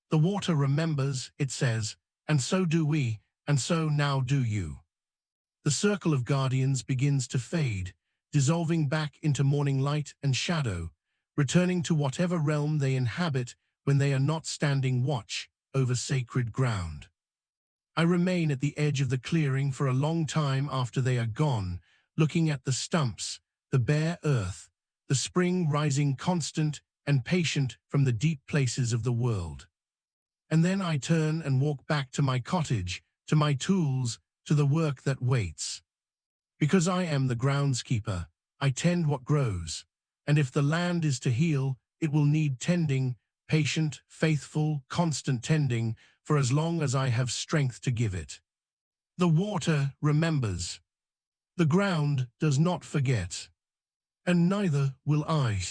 "The water remembers," it says, "and so do we, and so now do you." The circle of guardians begins to fade, dissolving back into morning light and shadow, returning to whatever realm they inhabit when they are not standing watch over sacred ground. I remain at the edge of the clearing for a long time after they are gone, looking at the stumps, the bare earth, the spring rising constant and patient from the deep places of the world. And then I turn and walk back to my cottage, to my tools, to the work that waits. Because I am the groundskeeper, I tend what grows, and if the land is to heal, it will need tending, patient, faithful, constant tending, for as long as I have strength to give it. The water remembers. The ground does not forget. And neither will I.